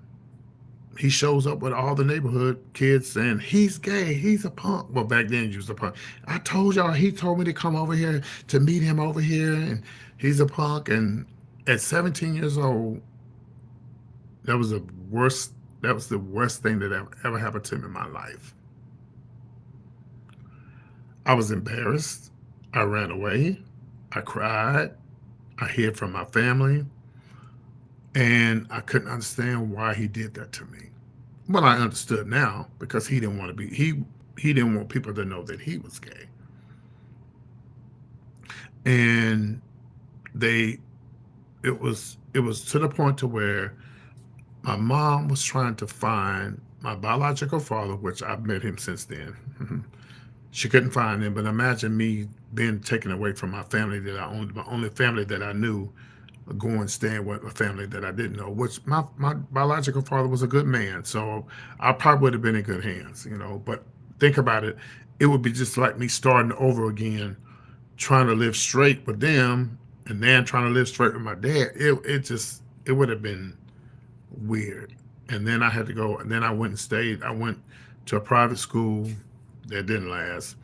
he shows up with all the neighborhood kids saying, he's gay, he's a punk. Well, back then, he was a punk. I told y'all, he told me to come over here to meet him over here, and he's a punk. And at 17 years old, that was the worst. That was the worst thing that ever happened to me in my life. I was embarrassed. I ran away. I cried. I hid from my family. And I couldn't understand why he did that to me. Well, I understood now because he didn't want to be he didn't want people to know that he was gay. And they it was to the point to where my mom was trying to find my biological father, which I've met him since then. She couldn't find him, but imagine me being taken away from my family that I owned, my only family that I knew, going staying with a family that I didn't know, which my biological father was a good man. So I probably would have been in good hands. But think about it. It would be just like me starting over again, trying to live straight with them and then trying to live straight with my dad. It would have been weird. And then I had to go, and then I went and stayed. I went to a private school that didn't last.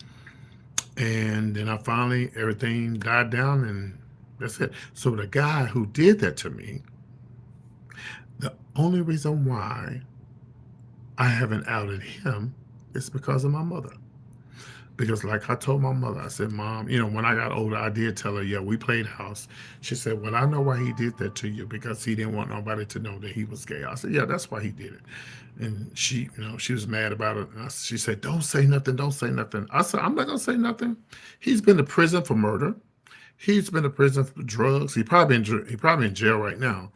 And then everything died down and that's it. So the guy who did that to me, the only reason why I haven't outed him is because of my mother. Because like I told my mother, I said, Mom, when I got older, I did tell her, yeah, we played house. She said, well, I know why he did that to you, because he didn't want nobody to know that he was gay. I said, yeah, that's why he did it. And she was mad about it. And she said, don't say nothing, don't say nothing. I said, I'm not gonna say nothing. He's been to prison for murder. He's been to prison for drugs. He probably in jail right now.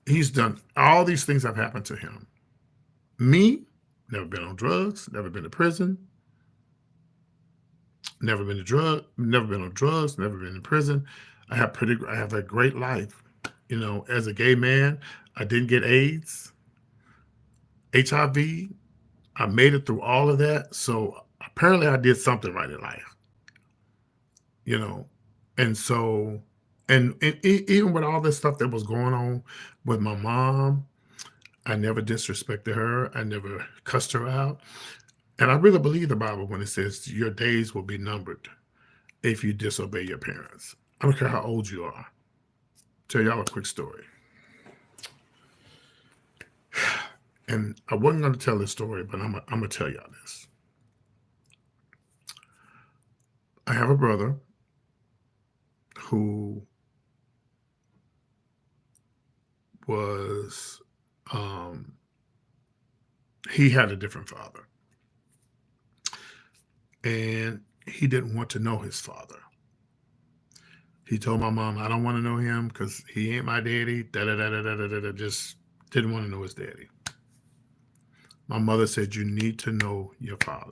He's done all these things have happened to him. Me, never been on drugs, never been to prison, never been on drugs, never been in prison. I have a great life. As a gay man, I didn't get AIDS, HIV. I made it through all of that. So apparently I did something right in life, you know. And so, even with all this stuff that was going on with my mom, I never disrespected her. I never cussed her out. And I really believe the Bible when it says your days will be numbered if you disobey your parents. I don't care how old you are. Tell y'all a quick story. And I wasn't going to tell this story, but I'm going to tell y'all this. I have a brother who was, um, he had a different father. And he didn't want to know his father. He told my mom, I don't want to know him because he ain't my daddy. Da da da da da da da. Just didn't want to know his daddy. My mother said, you need to know your father.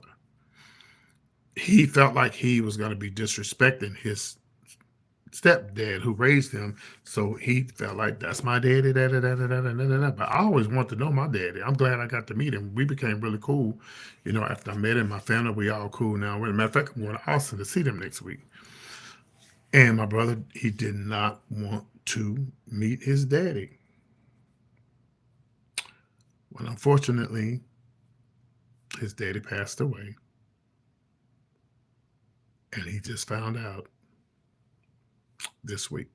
He felt like he was going to be disrespecting his stepdad who raised him. So he felt like that's my daddy. Da, da, da, da, da, da, da, da. But I always wanted to know my daddy. I'm glad I got to meet him. We became really cool. After I met him, my family, we all cool now. As a matter of fact, I'm going to Austin to see them next week. And my brother, he did not want to meet his daddy. Well, unfortunately, his daddy passed away. And he just found out this week.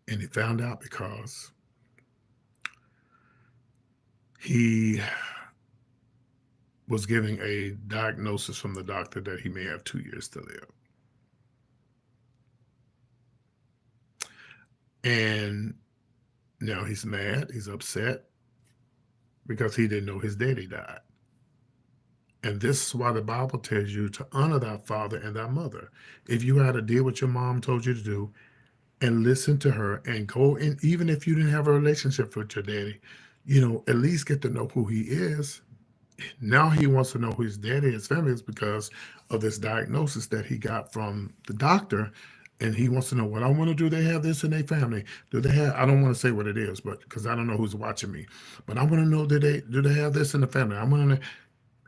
And he found out because he was giving a diagnosis from the doctor that he may have 2 years to live. And now he's mad, he's upset because he didn't know his daddy died. And this is why the Bible tells you to honor thy father and thy mother. If you had to deal with your mom told you to do, and listen to her and go in, even if you didn't have a relationship with your daddy, at least get to know who he is. Now he wants to know who his daddy, his family is, because of this diagnosis that he got from the doctor. And he wants to know what I want to do. They have this in their family. Do they have? I don't want to say what it is, but because I don't know who's watching me. But I want to know do they have this in the family? I want to.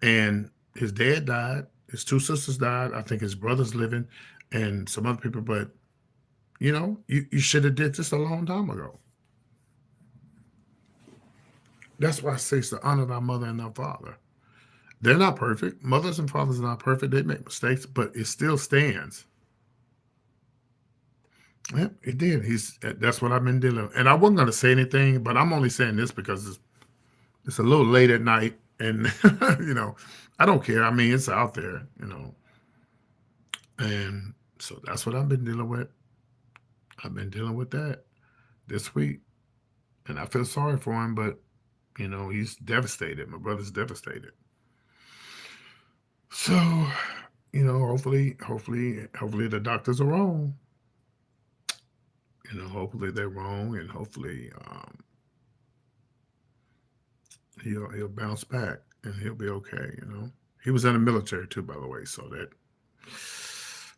And his dad died. His two sisters died. I think his brother's living, and some other people. But you should have did this a long time ago. That's why I say to honor thy mother and thy father. They're not perfect. Mothers and fathers are not perfect. They make mistakes, but it still stands. Yep, it did. That's what I've been dealing with. And I wasn't going to say anything, but I'm only saying this because it's a little late at night, and I don't care. I mean, it's out there, and so that's what I've been dealing with. I've been dealing with that this week, and I feel sorry for him, but he's devastated. My brother's devastated. So, hopefully the doctors are wrong. Hopefully they're wrong, and hopefully he'll bounce back and he'll be okay. He was in the military too, by the way, so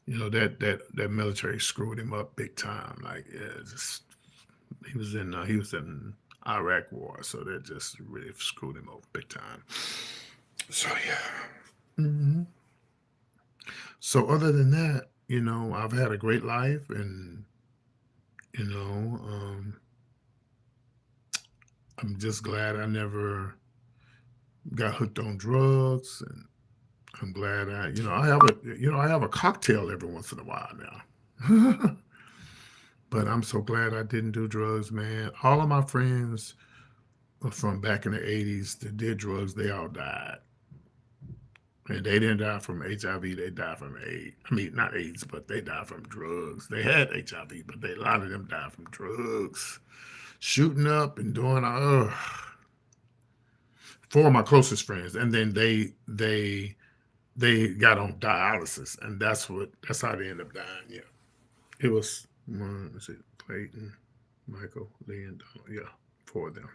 that military screwed him up big time. Like, yeah, he was in Iraq war, so that just really screwed him over big time. So yeah. So other than that, I've had a great life, and I'm just glad I never got hooked on drugs, and I'm glad I have a cocktail every once in a while now. But I'm so glad I didn't do drugs, man. All of my friends from back in the 80s that did drugs, they all died. And they didn't die from HIV. They died from AIDS. I mean, not AIDS, but they died from drugs. They had HIV, but a lot of them died from drugs, shooting up and doing. Four of my closest friends, and then they got on dialysis, and that's how they ended up dying. Yeah, it was one. Let's see, Clayton, Michael, Lee, and Donald. Yeah, four of them,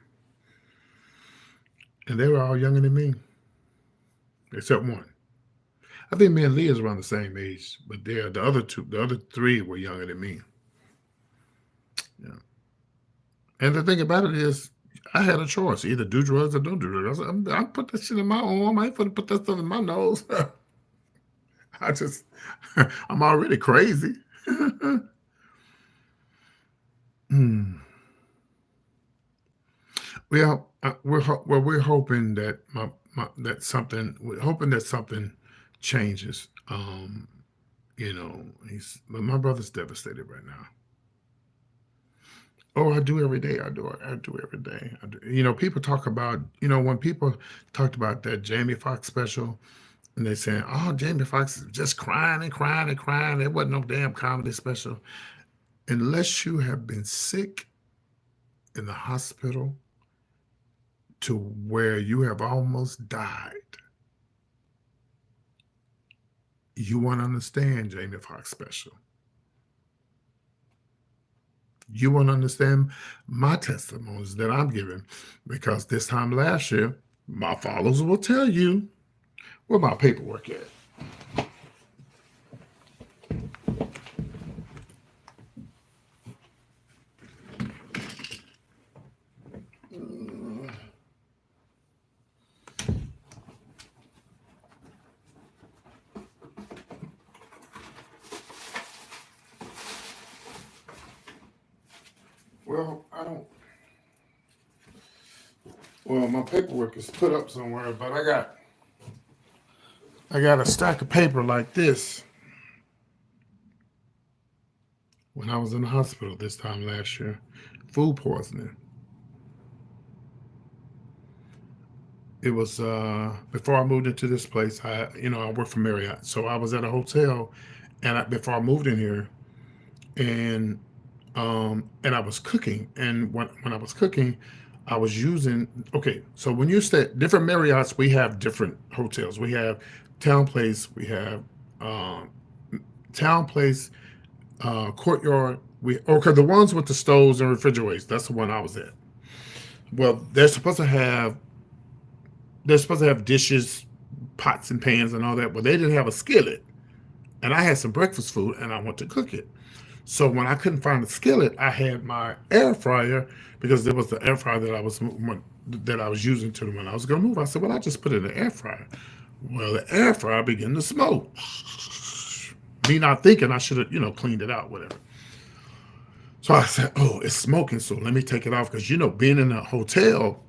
and they were all younger than me, except one. I think me and Lee is around the same age, but the other three were younger than me. Yeah. And the thing about it is, I had a choice: either do drugs or don't do drugs. I put that shit in my arm. I ain't gonna put that stuff in my nose. I just, I'm already crazy. Hmm. Well, we're hoping that we're hoping that something changes. But my brother's devastated right now. Oh, I do every day. I do every day. I do. People talk about, when people talked about that Jamie Foxx special, and they saying, "Oh, Jamie Foxx is just crying and crying and crying. It wasn't no damn comedy special." Unless you have been sick in the hospital to where you have almost died, you won't understand Jamie Foxx special. You won't understand my testimonies that I'm giving, because this time last year, my followers will tell you where my paperwork at. Well, I don't. Well, my paperwork is put up somewhere, but I got a stack of paper like this when I was in the hospital this time last year. Food poisoning. It was before I moved into this place. I work for Marriott, so I was at a hotel, and before I moved in here, and and I was cooking, and when I was cooking, I was using. Okay, so when you stay at different Marriotts, we have different hotels. We have Town Place, we have um, Town Place, Courtyard. Okay, the ones with the stoves and refrigerators. That's the one I was at. Well, they're supposed to have dishes, pots and pans and all that, but they didn't have a skillet. And I had some breakfast food, and I went to cook it. So when I couldn't find the skillet, I had my air fryer, because there was the air fryer that I was using to when I was going to move. I said, "Well, I just put it in the air fryer." Well, the air fryer began to smoke. Me not thinking I should have, cleaned it out, whatever. So I said, "Oh, it's smoking. So let me take it off, because being in a hotel,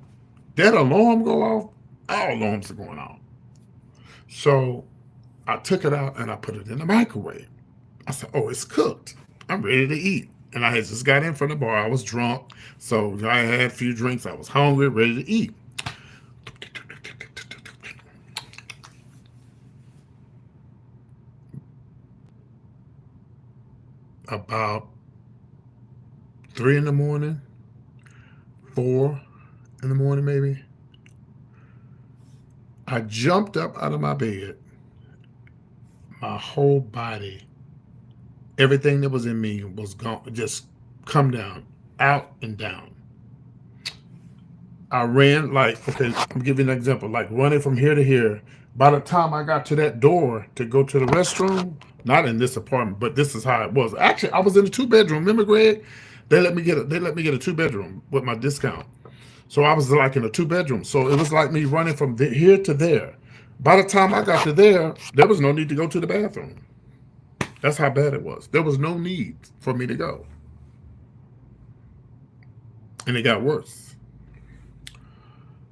that alarm go off. All alarms are going off." So I took it out and I put it in the microwave. I said, "Oh, it's cooked. I'm ready to eat." And I had just got in from the bar. I was drunk. So I had a few drinks. I was hungry, ready to eat. About 3 in the morning, 4 in the morning, maybe, I jumped up out of my bed. My whole body, everything that was in me was gone, just come down, out and down. I ran like, okay, I'm giving you an example, like running from here to here. By the time I got to that door to go to the restroom, not in this apartment, but this is how it was. Actually, I was in a 2 bedroom. Remember, Greg? They let me get a 2 bedroom with my discount. So I was like in a 2 bedroom. So it was like me running from here to there. By the time I got to there was no need to go to the bathroom. That's how bad it was. There was no need for me to go. And it got worse.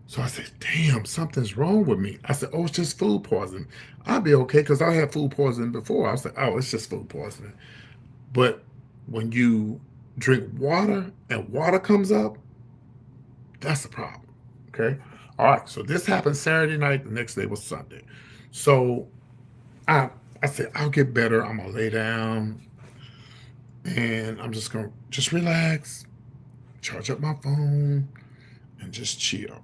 So I said, "Damn, something's wrong with me." I said, "Oh, it's just food poisoning. I'll be okay," because I had food poisoning before. I said, "Oh, it's just food poisoning." But when you drink water and water comes up, that's the problem. Okay. All right. So this happened Saturday night. The next day was Sunday. So I I said, I'll get better. I'm gonna lay down and I'm just gonna just relax, charge up my phone, and just chill.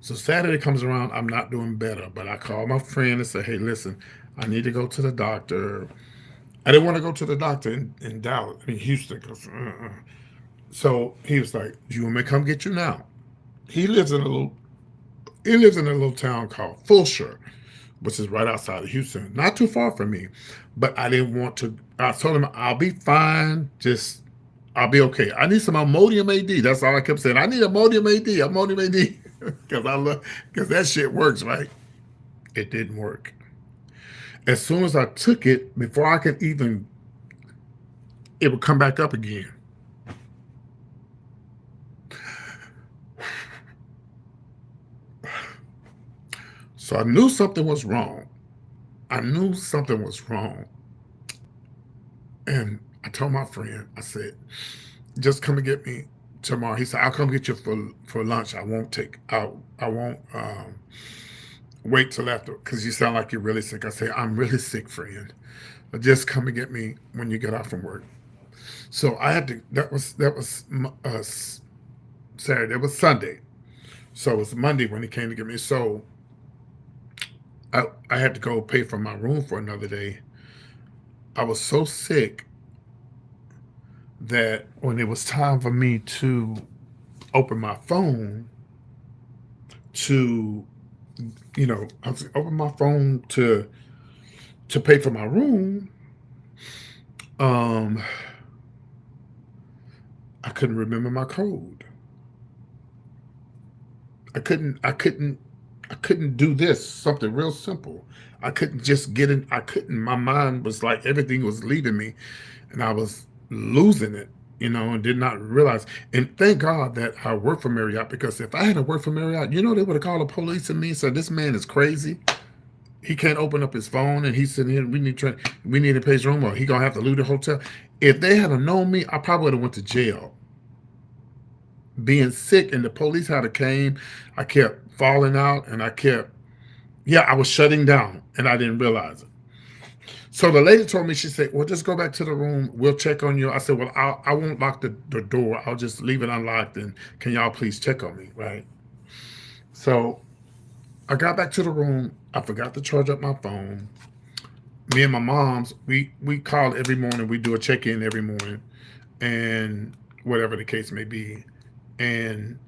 So Saturday comes around, I'm not doing better, but I call my friend and say, hey, listen, I need to go to the doctor. I didn't want to go to the doctor in Dallas, I mean Houston, because so he was like, "Do you want me to come get you now?" He lives in a little he lives in a little town called Fulshire, which is right outside of Houston, not too far from me. But I didn't want to. I told him I'll be fine. Just I'll be okay. I need some Imodium AD. That's all I kept saying. I need Imodium AD. Imodium AD, because I love because that shit works, right? It didn't work. As soon as I took it, before I could even, it would come back up again. So I knew something was wrong. I knew something was wrong. And I told my friend, I said, just come and get me tomorrow. He said, I'll come get you for lunch. I won't wait till after because you sound like you're really sick. I say, I'm really sick, friend. But just come and get me when you get off from work. So I had to, that was Saturday. It was Sunday. So it was Monday when he came to get me. So I had to go pay for my room for another day. I was so sick that when it was time for me to open my phone to, I was open my phone to pay for my room, um, I couldn't remember my code. I couldn't. I couldn't. I couldn't do this. Something real simple. I couldn't just get in. I couldn't. My mind was like everything was leaving me, and I was losing it. And did not realize. And thank God that I worked for Marriott because if I had worked for Marriott, they would have called the police on me and said this man is crazy. He can't open up his phone, and he's sitting here. We need to pay his room, or he gonna have to leave the hotel. If they had known me, I probably would have went to jail. Being sick, and the police had to came. I kept falling out, and I was shutting down, and I didn't realize it. So the lady told me, she said, well, just go back to the room. We'll check on you. I said, well, I won't lock the door. I'll just leave it unlocked, and can y'all please check on me, right? So I got back to the room. I forgot to charge up my phone. Me and my mom's, we call every morning. We do a check-in every morning, and whatever the case may be. And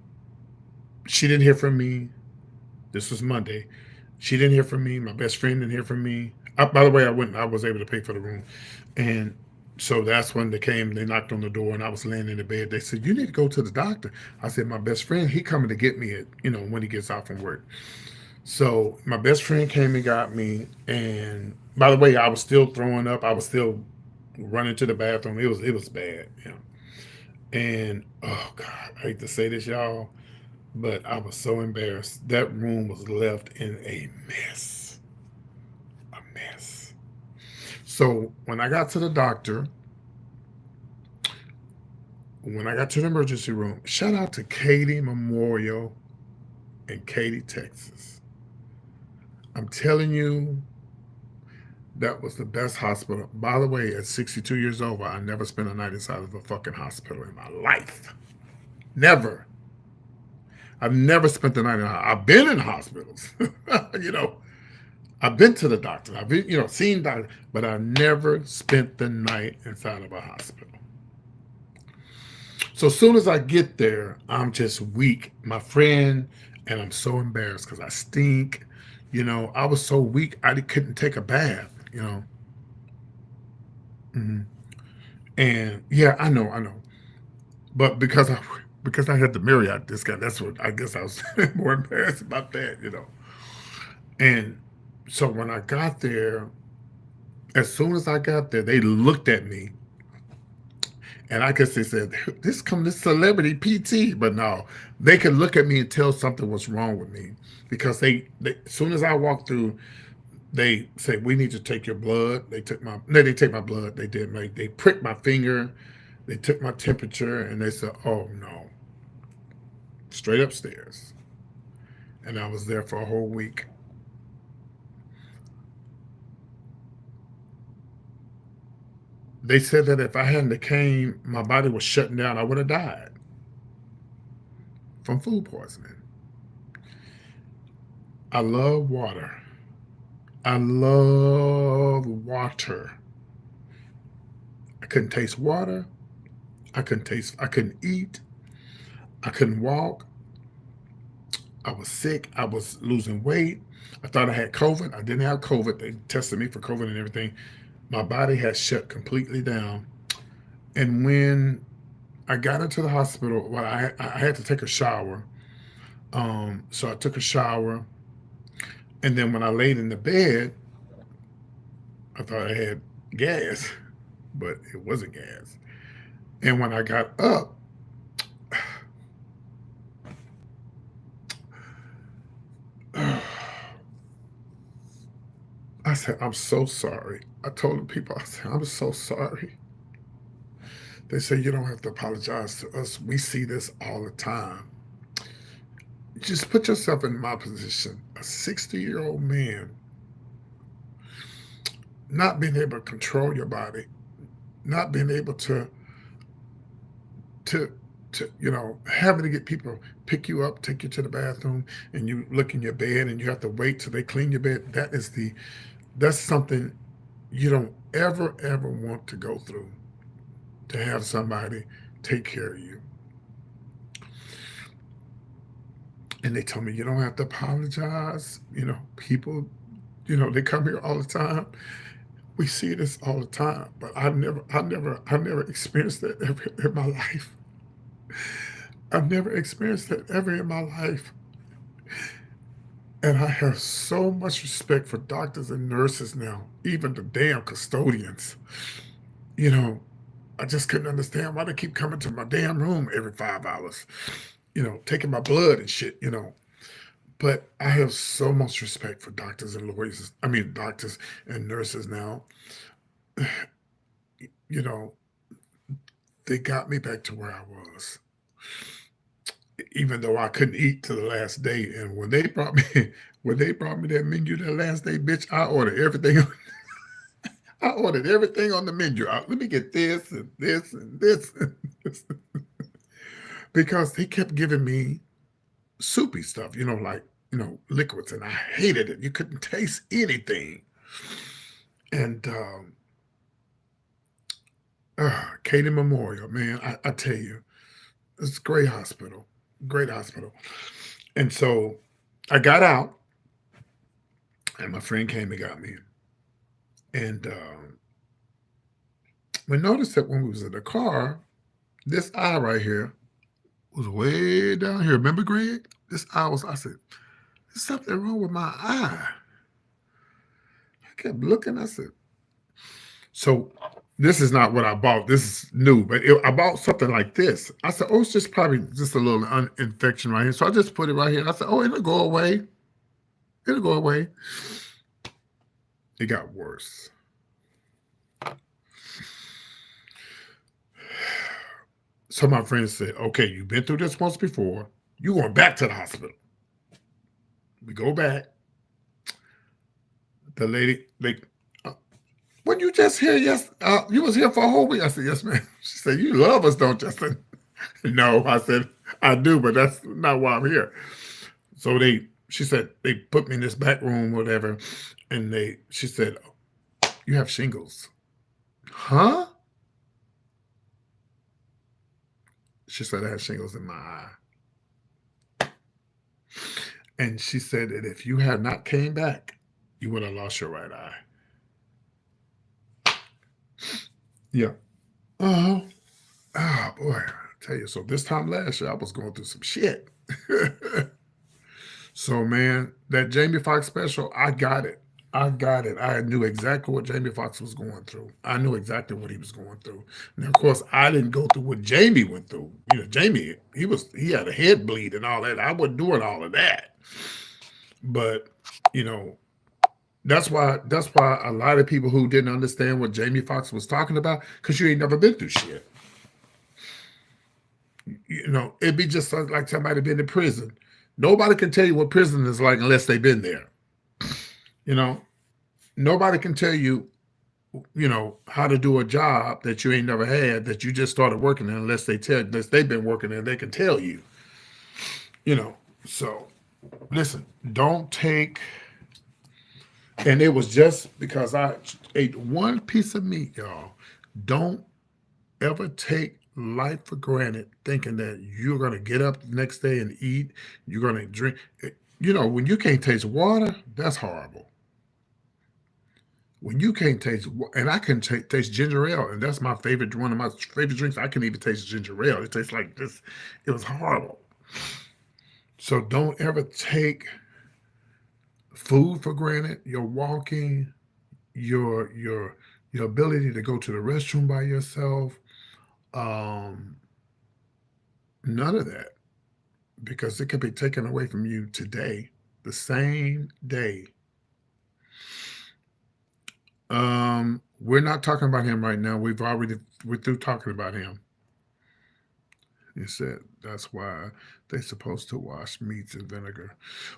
she didn't hear from me. This was Monday. She didn't hear from me. My best friend didn't hear from me. By the way, I was able to pay for the room. And so that's when they came. They knocked on the door, and I was laying in the bed. They said, you need to go to the doctor. I said, my best friend, he coming to get me when he gets off from work. So my best friend came and got me. And by the way, I was still throwing up. I was still running to the bathroom. It was bad. And oh God, I hate to say this, y'all, but I was so embarrassed. That room was left in a mess. A mess. So when I got to the emergency room, shout out to Katy Memorial in Katy, Texas. I'm telling you, that was the best hospital. By the way, at 62 years old, I never spent a night inside of a fucking hospital in my life. Never. I've never spent the night in a hospital. I've been in hospitals. you know, I've been to the doctor. I've been, seen doctors, but I've never spent the night inside of a hospital. So as soon as I get there, I'm just weak. My friend, and I'm so embarrassed because I stink. I was so weak I couldn't take a bath. Hmm. And yeah, I know. But because I had the Marriott discount, that's what I guess I was more embarrassed about that. And so when I got there, as soon as I got there, they looked at me, and I guess they said, this celebrity PT," but no, they could look at me and tell something was wrong with me because they as soon as I walked through, they said, "We need to take your blood." They take my blood. They did. They pricked my finger. They took my temperature, and they said, "Oh no," straight upstairs. And I was there for a whole week. They said that if I hadn't came, my body was shutting down. I would have died from food poisoning. I love water. I love water. I couldn't taste water. I couldn't eat. I couldn't walk. I was sick. I was losing weight. I thought I had COVID. I didn't have COVID. They tested me for COVID and everything. My body had shut completely down. And when I got into the hospital, well, I had to take a shower. So I took a shower. And then when I laid in the bed, I thought I had gas, but it wasn't gas. And when I got up, I said, I'm so sorry. I told the people, I said, I'm so sorry. They say, you don't have to apologize to us. We see this all the time. Just put yourself in my position. A 60-year-old man, not being able to control your body, not being able to having to get people pick you up, take you to the bathroom, and you look in your bed and you have to wait till they clean your bed. That's something you don't ever want to go through, to have somebody take care of you. And they told me, you don't have to apologize. People, they come here all the time. We see this all the time, but I never experienced that ever in my life. I've never experienced that ever in my life. And I have so much respect for doctors and nurses now, even the damn custodians. I just couldn't understand why they keep coming to my damn room every 5 hours, taking my blood and shit. But I have so much respect for doctors and lawyers. I mean, doctors and nurses now. They got me back to where I was, even though I couldn't eat to the last day. And when they brought me, that menu that last day, bitch, I ordered everything. I ordered everything on the menu. Let me get this and this and this, and this. Because they kept giving me soupy stuff, liquids, and I hated it. You couldn't taste anything. And Katie Memorial, man, I tell you, it's a great hospital. Great hospital. And so I got out, and my friend came and got me. And we noticed that when we was in the car, this eye right here was way down here. Remember, Greg? I said, there's something wrong with my eye. I kept looking. I said, so this is not what I bought. This is new, but I bought something like this. I said, oh, it's just probably just a little infection right here. So I just put it right here. I said, oh, it'll go away. It'll go away. It got worse. So my friend said, okay, you've been through this once before. You're going back to the hospital. We go back. The lady, when you just here, yes, you was here for a whole week. I said, yes, ma'am. She said, you love us, don't you? I said, no. I said, I do, but that's not why I'm here. So she said, they put me in this back room, whatever. And she said, you have shingles. Huh? She said, I have shingles in my eye. And she said that if you had not came back, you would have lost your right eye. Yeah. Oh boy, I tell you. So this time last year, I was going through some shit. So man, that Jamie Foxx special, I got it. I knew exactly what Jamie Foxx was going through. I knew exactly what he was going through. Now, of course, I didn't go through what Jamie went through. Jamie, he had a head bleed and all that. I wasn't doing all of that. But, that's why a lot of people who didn't understand what Jamie Foxx was talking about, because you ain't never been through shit. It'd be just like somebody been in prison. Nobody can tell you what prison is like unless they've been there. Nobody can tell you how to do a job that you ain't never had, that you just started working in, unless they've been working in, they can tell you. You know, so listen, don't take. And it was just because I ate one piece of meat, y'all. Don't ever take life for granted thinking that you're going to get up the next day and eat, you're going to drink. When you can't taste water, that's horrible. When you can't taste, and I can taste ginger ale, and that's one of my favorite drinks. I can even taste ginger ale. It tastes like this. It was horrible. So don't ever take food for granted. Your walking, your ability to go to the restroom by yourself. Um, None of that, because it could be taken away from you today, the same day. We're not talking about him right now. We're through talking about him. He said that's why they're supposed to wash meats in vinegar.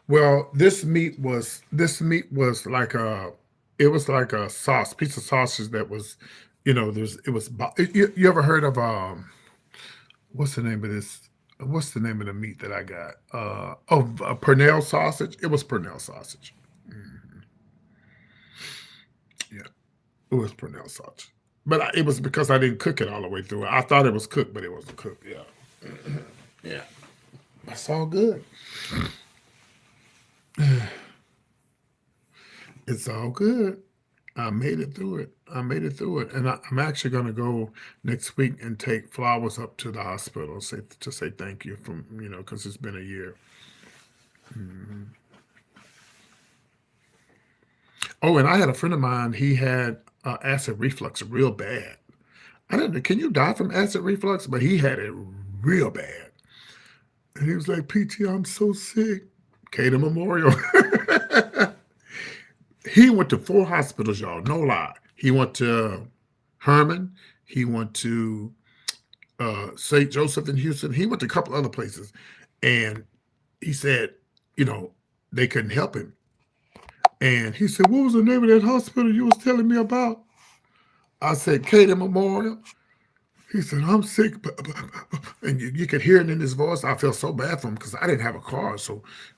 Well, this meat was like a sauce, piece of sausage that was, there's it was. You ever heard of what's the name of this? What's the name of the meat that I got? Pernell sausage. It was Pernell sausage. Mhm. Yeah, it was Pernell sausage. But it was because I didn't cook it all the way through. I thought it was cooked, but it wasn't cooked. Yeah, yeah. That's all good. It's all good. I made it through it. I made it through it, and I'm actually going to go next week and take flowers up to the hospital, say thank you because it's been a year. Mhm. Oh, and I had a friend of mine. He had acid reflux real bad. I didn't. Can you die from acid reflux? But he had it real bad, and he was like, "PT, I'm so sick." Cater Memorial. He went to 4 hospitals, y'all. No lie. He went to Herman. He went to St. Joseph in Houston. He went to a couple other places, and he said, you know, they couldn't help him. And he said, "What was the name of that hospital you was telling me about?" I said, "Cater Memorial." He said, "I'm sick," and you could hear it in his voice. I felt so bad for him because I didn't have a car.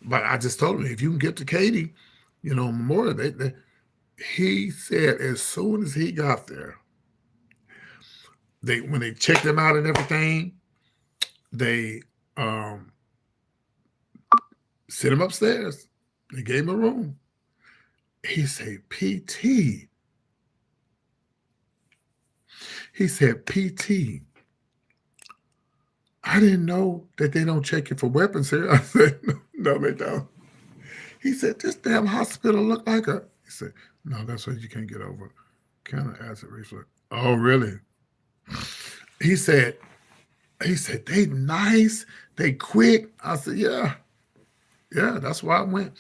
But I just told him, if you can get to Katy, Memorial, he said as soon as he got there, when they checked him out and everything, they um, sent him upstairs. They gave him a room. He said, "PT." He said, "PT. I didn't know that they don't check you for weapons here." I said, "No, no, they don't." He said, "This damn hospital look like a." He said, "No, that's what you can't get over. Kind of acid reflux." Oh, really? He said, "They nice, they quick." I said, "Yeah, yeah, that's why I went."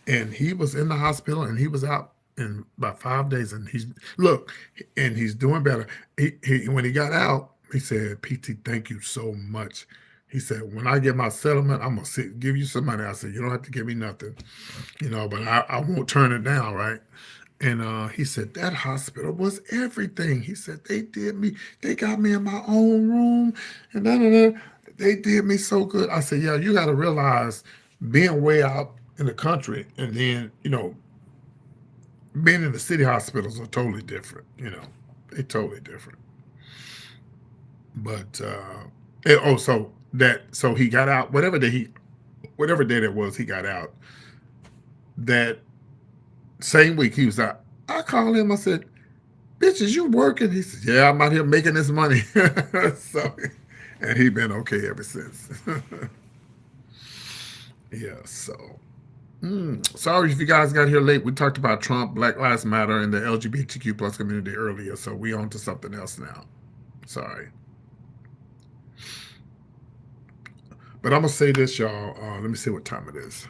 And he was in the hospital, and he was out in about 5 days, and he's doing better. When he got out, he said, "PT, thank you so much." He said, "When I get my settlement, I'm gonna give you some money." I said, "You don't have to give me nothing, but I won't turn it down, right?" And he said, "That hospital was everything." He said, they got me in my own room, and they did me so good. I said, "Yeah, you got to realize, being way out in the country, and then being in the city hospitals are totally different. They're totally different." But so he got out, whatever day that was, he got out. That same week he was out. I called him. I said, "Bitch, is you working?" He said, "Yeah, I'm out here making this money." So, and he been okay ever since. Yeah. So, sorry if you guys got here late. We talked about Trump, Black Lives Matter, and the LGBTQ plus community earlier. So we on to something else now. Sorry, but I'm gonna say this, y'all. Let me see what time it is.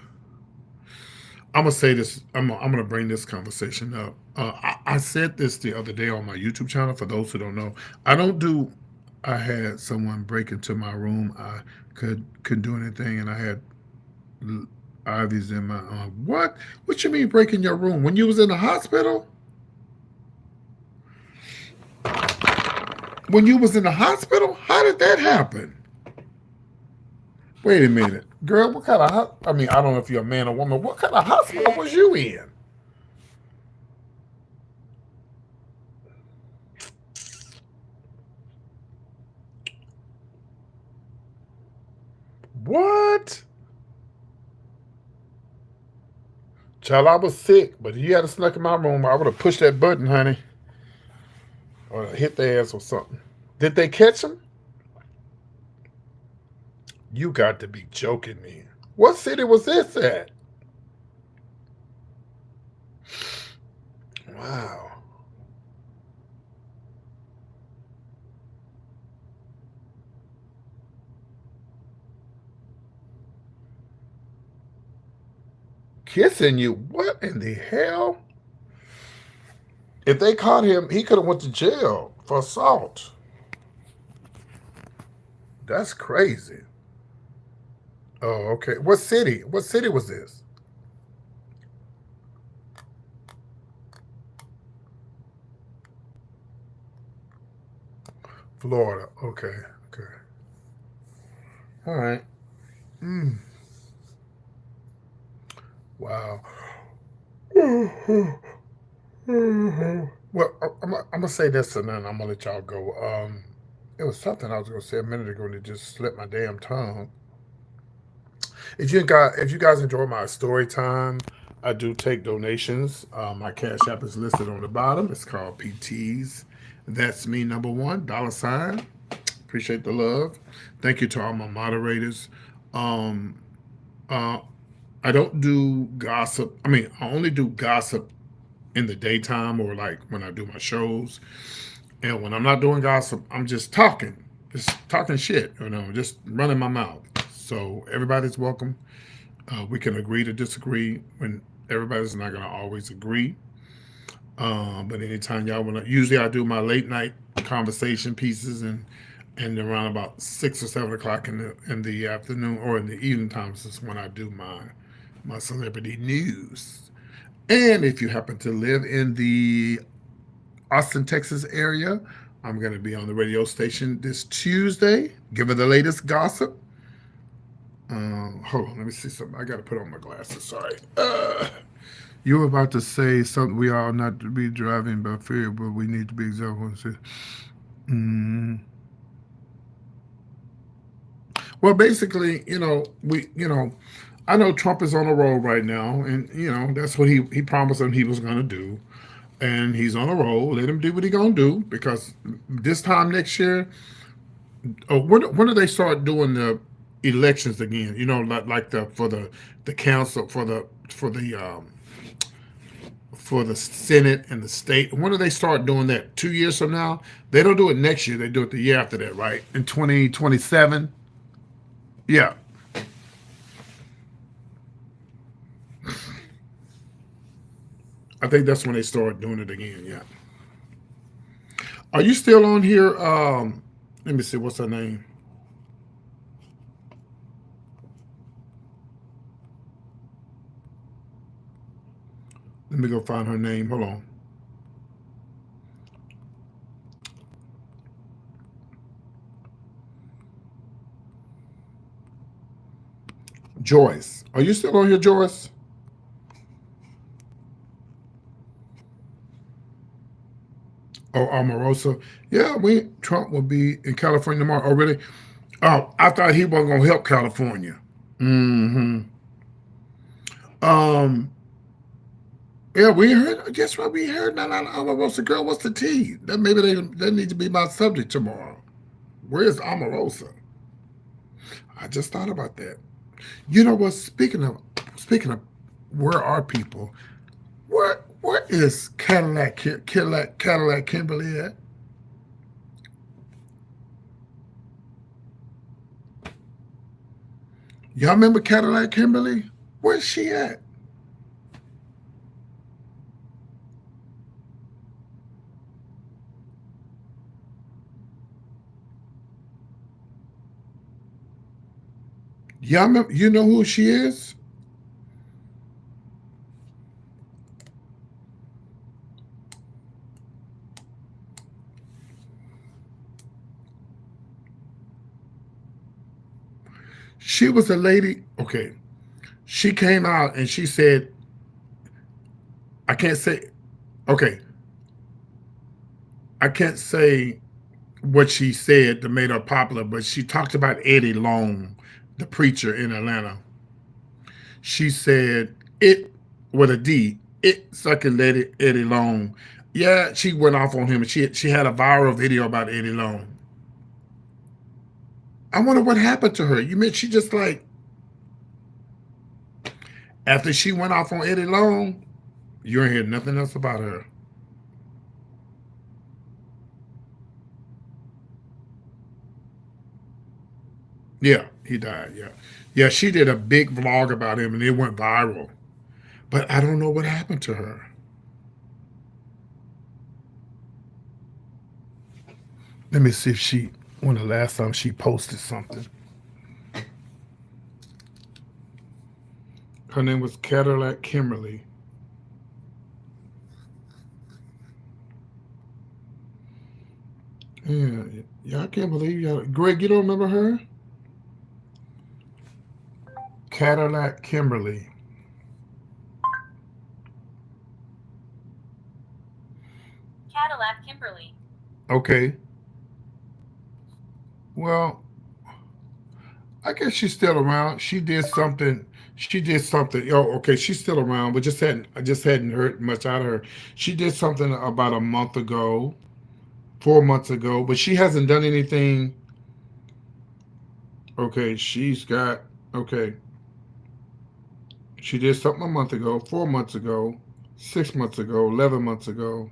I'm gonna say this. I'm gonna bring this conversation up. I said this the other day on my YouTube channel. For those who don't know, I don't do. I had someone break into my room. I couldn't do anything, and I had Ivy's in my What? What you mean breaking your room when you was in the hospital? When you was in the hospital? How did that happen? Wait a minute. Girl, what kind of I mean, I don't know if you're a man or woman. What kind of hospital was you in? What? Child, I was sick, but if you had snuck in my room, I would have pushed that button, honey. Or hit their ass or something. Did they catch him? You got to be joking me. What city was this at? Wow. Kissing you? What in the hell? If they caught him, he could have went to jail for assault. That's crazy. Oh, okay. What city? What city was this? Florida. Okay. Okay. All right. Mm. Wow. Well, I'm gonna say this and then I'm gonna let y'all go. It was something I was gonna say a minute ago and it just slipped my damn tongue. If you guys enjoy my story time, I do take donations. My cash app is listed on the bottom. It's called PTs. That's me, number one, dollar sign. Appreciate the love. Thank you to all my moderators. Um, uh, I don't do gossip. I mean, I only do gossip in the daytime or like when I do my shows. And when I'm not doing gossip, I'm just talking shit, just running my mouth. So everybody's welcome. We can agree to disagree when everybody's not going to always agree. But anytime y'all want to, usually I do my late night conversation pieces and around about 6 or 7 o'clock in the afternoon or in the evening times is when I do my celebrity news. And if you happen to live in the Austin, Texas area, I'm going to be on the radio station this Tuesday, giving the latest gossip. Hold on, let me see something. I got to put on my glasses. Sorry. You were about to say something. We are not to be driving by fear, but we need to be example. Mm. Well, basically, I know Trump is on a roll right now, and that's what he promised them he was going to do, and he's on a roll. Let him do what he's going to do because this time next year, when do they start doing the elections again? Like the for the council for the Senate and the state. When do they start doing that? 2 years from now? They don't do it next year. They do it the year after that, right? In 2027. Yeah. I think that's when they start doing it again. Yeah. Are you still on here? Let me see. What's her name? Let me go find her name. Hold on. Joyce. Are you still on here, Joyce? Oh, Omarosa. Yeah, Trump will be in California tomorrow. Oh, really? Oh, I thought he wasn't gonna help California. Mm-hmm. Um, yeah, we heard. Guess what? We heard that out of Omarosa. Girl, what's the tea? That maybe that needs to be my subject tomorrow. Where's Omarosa? I just thought about that. You know what? Speaking of, where are people? Where is Cadillac Kimberly at? Y'all remember Cadillac Kimberly? Where's she at? Y'all remember, you know who she is? She was a lady. Okay. She came out and she said, I can't say, okay, I can't say what she said that made her popular, but she talked about Eddie Long, the preacher in Atlanta. She said, it with a D, it sucking Eddie Long. Yeah, she went off on him. She had a viral video about Eddie Long. I wonder what happened to her. You mean she just like, after she went off on Eddie Long, you ain't hear nothing else about her. Yeah, he died. Yeah. Yeah, she did a big vlog about him and it went viral. But I don't know what happened to her. Let me see if when the last time she posted something. Her name was Cadillac Kimberly. Yeah, yeah, I can't believe you. Greg, you don't remember her? Cadillac Kimberly. Cadillac Kimberly. Okay. Well, I guess she's still around. She did something. She did something. Oh, okay. She's still around, but I just hadn't heard much out of her. She did something about a month ago, 4 months ago, but she hasn't done anything. Okay, she's got. Okay, she did something a month ago, 4 months ago, 6 months ago, 11 months ago.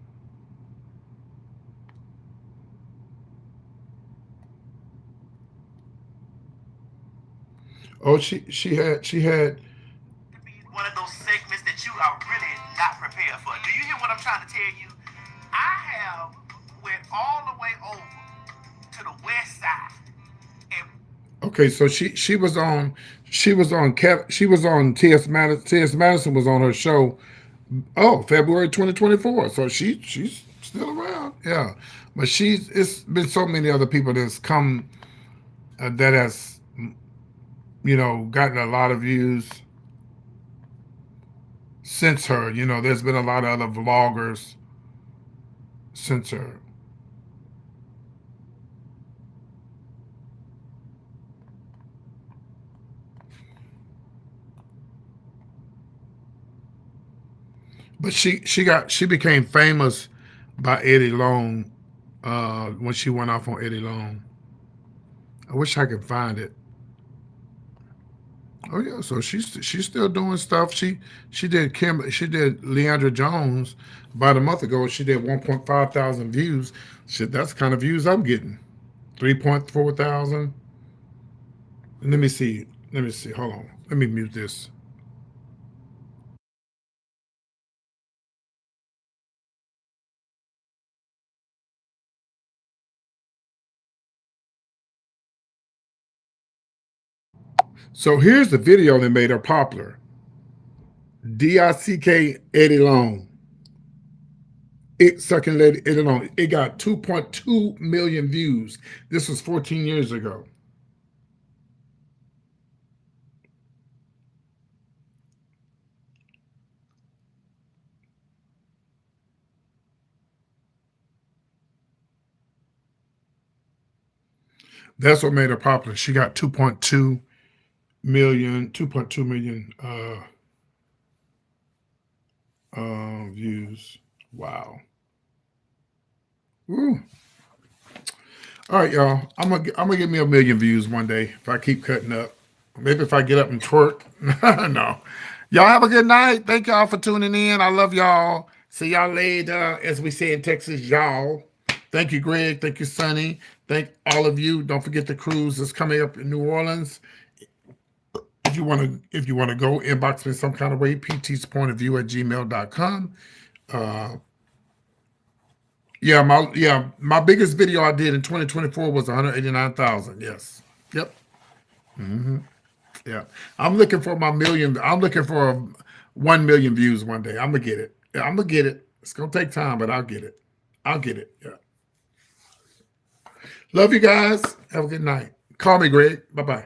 Oh, she had. Be one of those segments that you are really not prepared for. Do you hear what I'm trying to tell you? I have went all the way over to the west side. And Okay, so she was on T.S. Madison. T.S. Madison was on her show. Oh, February 2024. So she's still around. Yeah, but it's been so many other people that's come that has gotten a lot of views since her. There's been a lot of other vloggers since her. But she became famous by Eddie Long when she went off on Eddie Long. I wish I could find it. Oh yeah, so she's still doing stuff. She did Leandra Jones about a month ago. She did 1.5 thousand views. Shit, that's the kind of views I'm getting. 3.4 thousand. Let me see. Let me see. Hold on. Let me mute this. So here's the video that made her popular. DICK Eddie Long. It sucking Lady Eddie Long. It got 2.2 million views. This was 14 years ago. That's what made her popular. She got 2.2 million views. Wow. Woo. All right, y'all. I'm gonna get me a million views one day if I keep cutting up. Maybe if I get up and twerk. No. Y'all have a good night. Thank y'all for tuning in. I love y'all. See y'all later, as we say in Texas, y'all. Thank you, Greg. Thank you, Sonny. Thank all of you. Don't forget the cruise that's coming up in New Orleans. If you want to go, inbox me some kind of way, ptspointofview at gmail.com. Uh, my biggest video I did in 2024 was 189,000. Yes. Yep. hmm Yeah. I'm looking for my million. I'm looking for 1 million views one day. I'm gonna get it. Yeah, I'm gonna get it. It's gonna take time, but I'll get it. I'll get it. Yeah. Love you guys. Have a good night. Call me, Greg. Bye bye.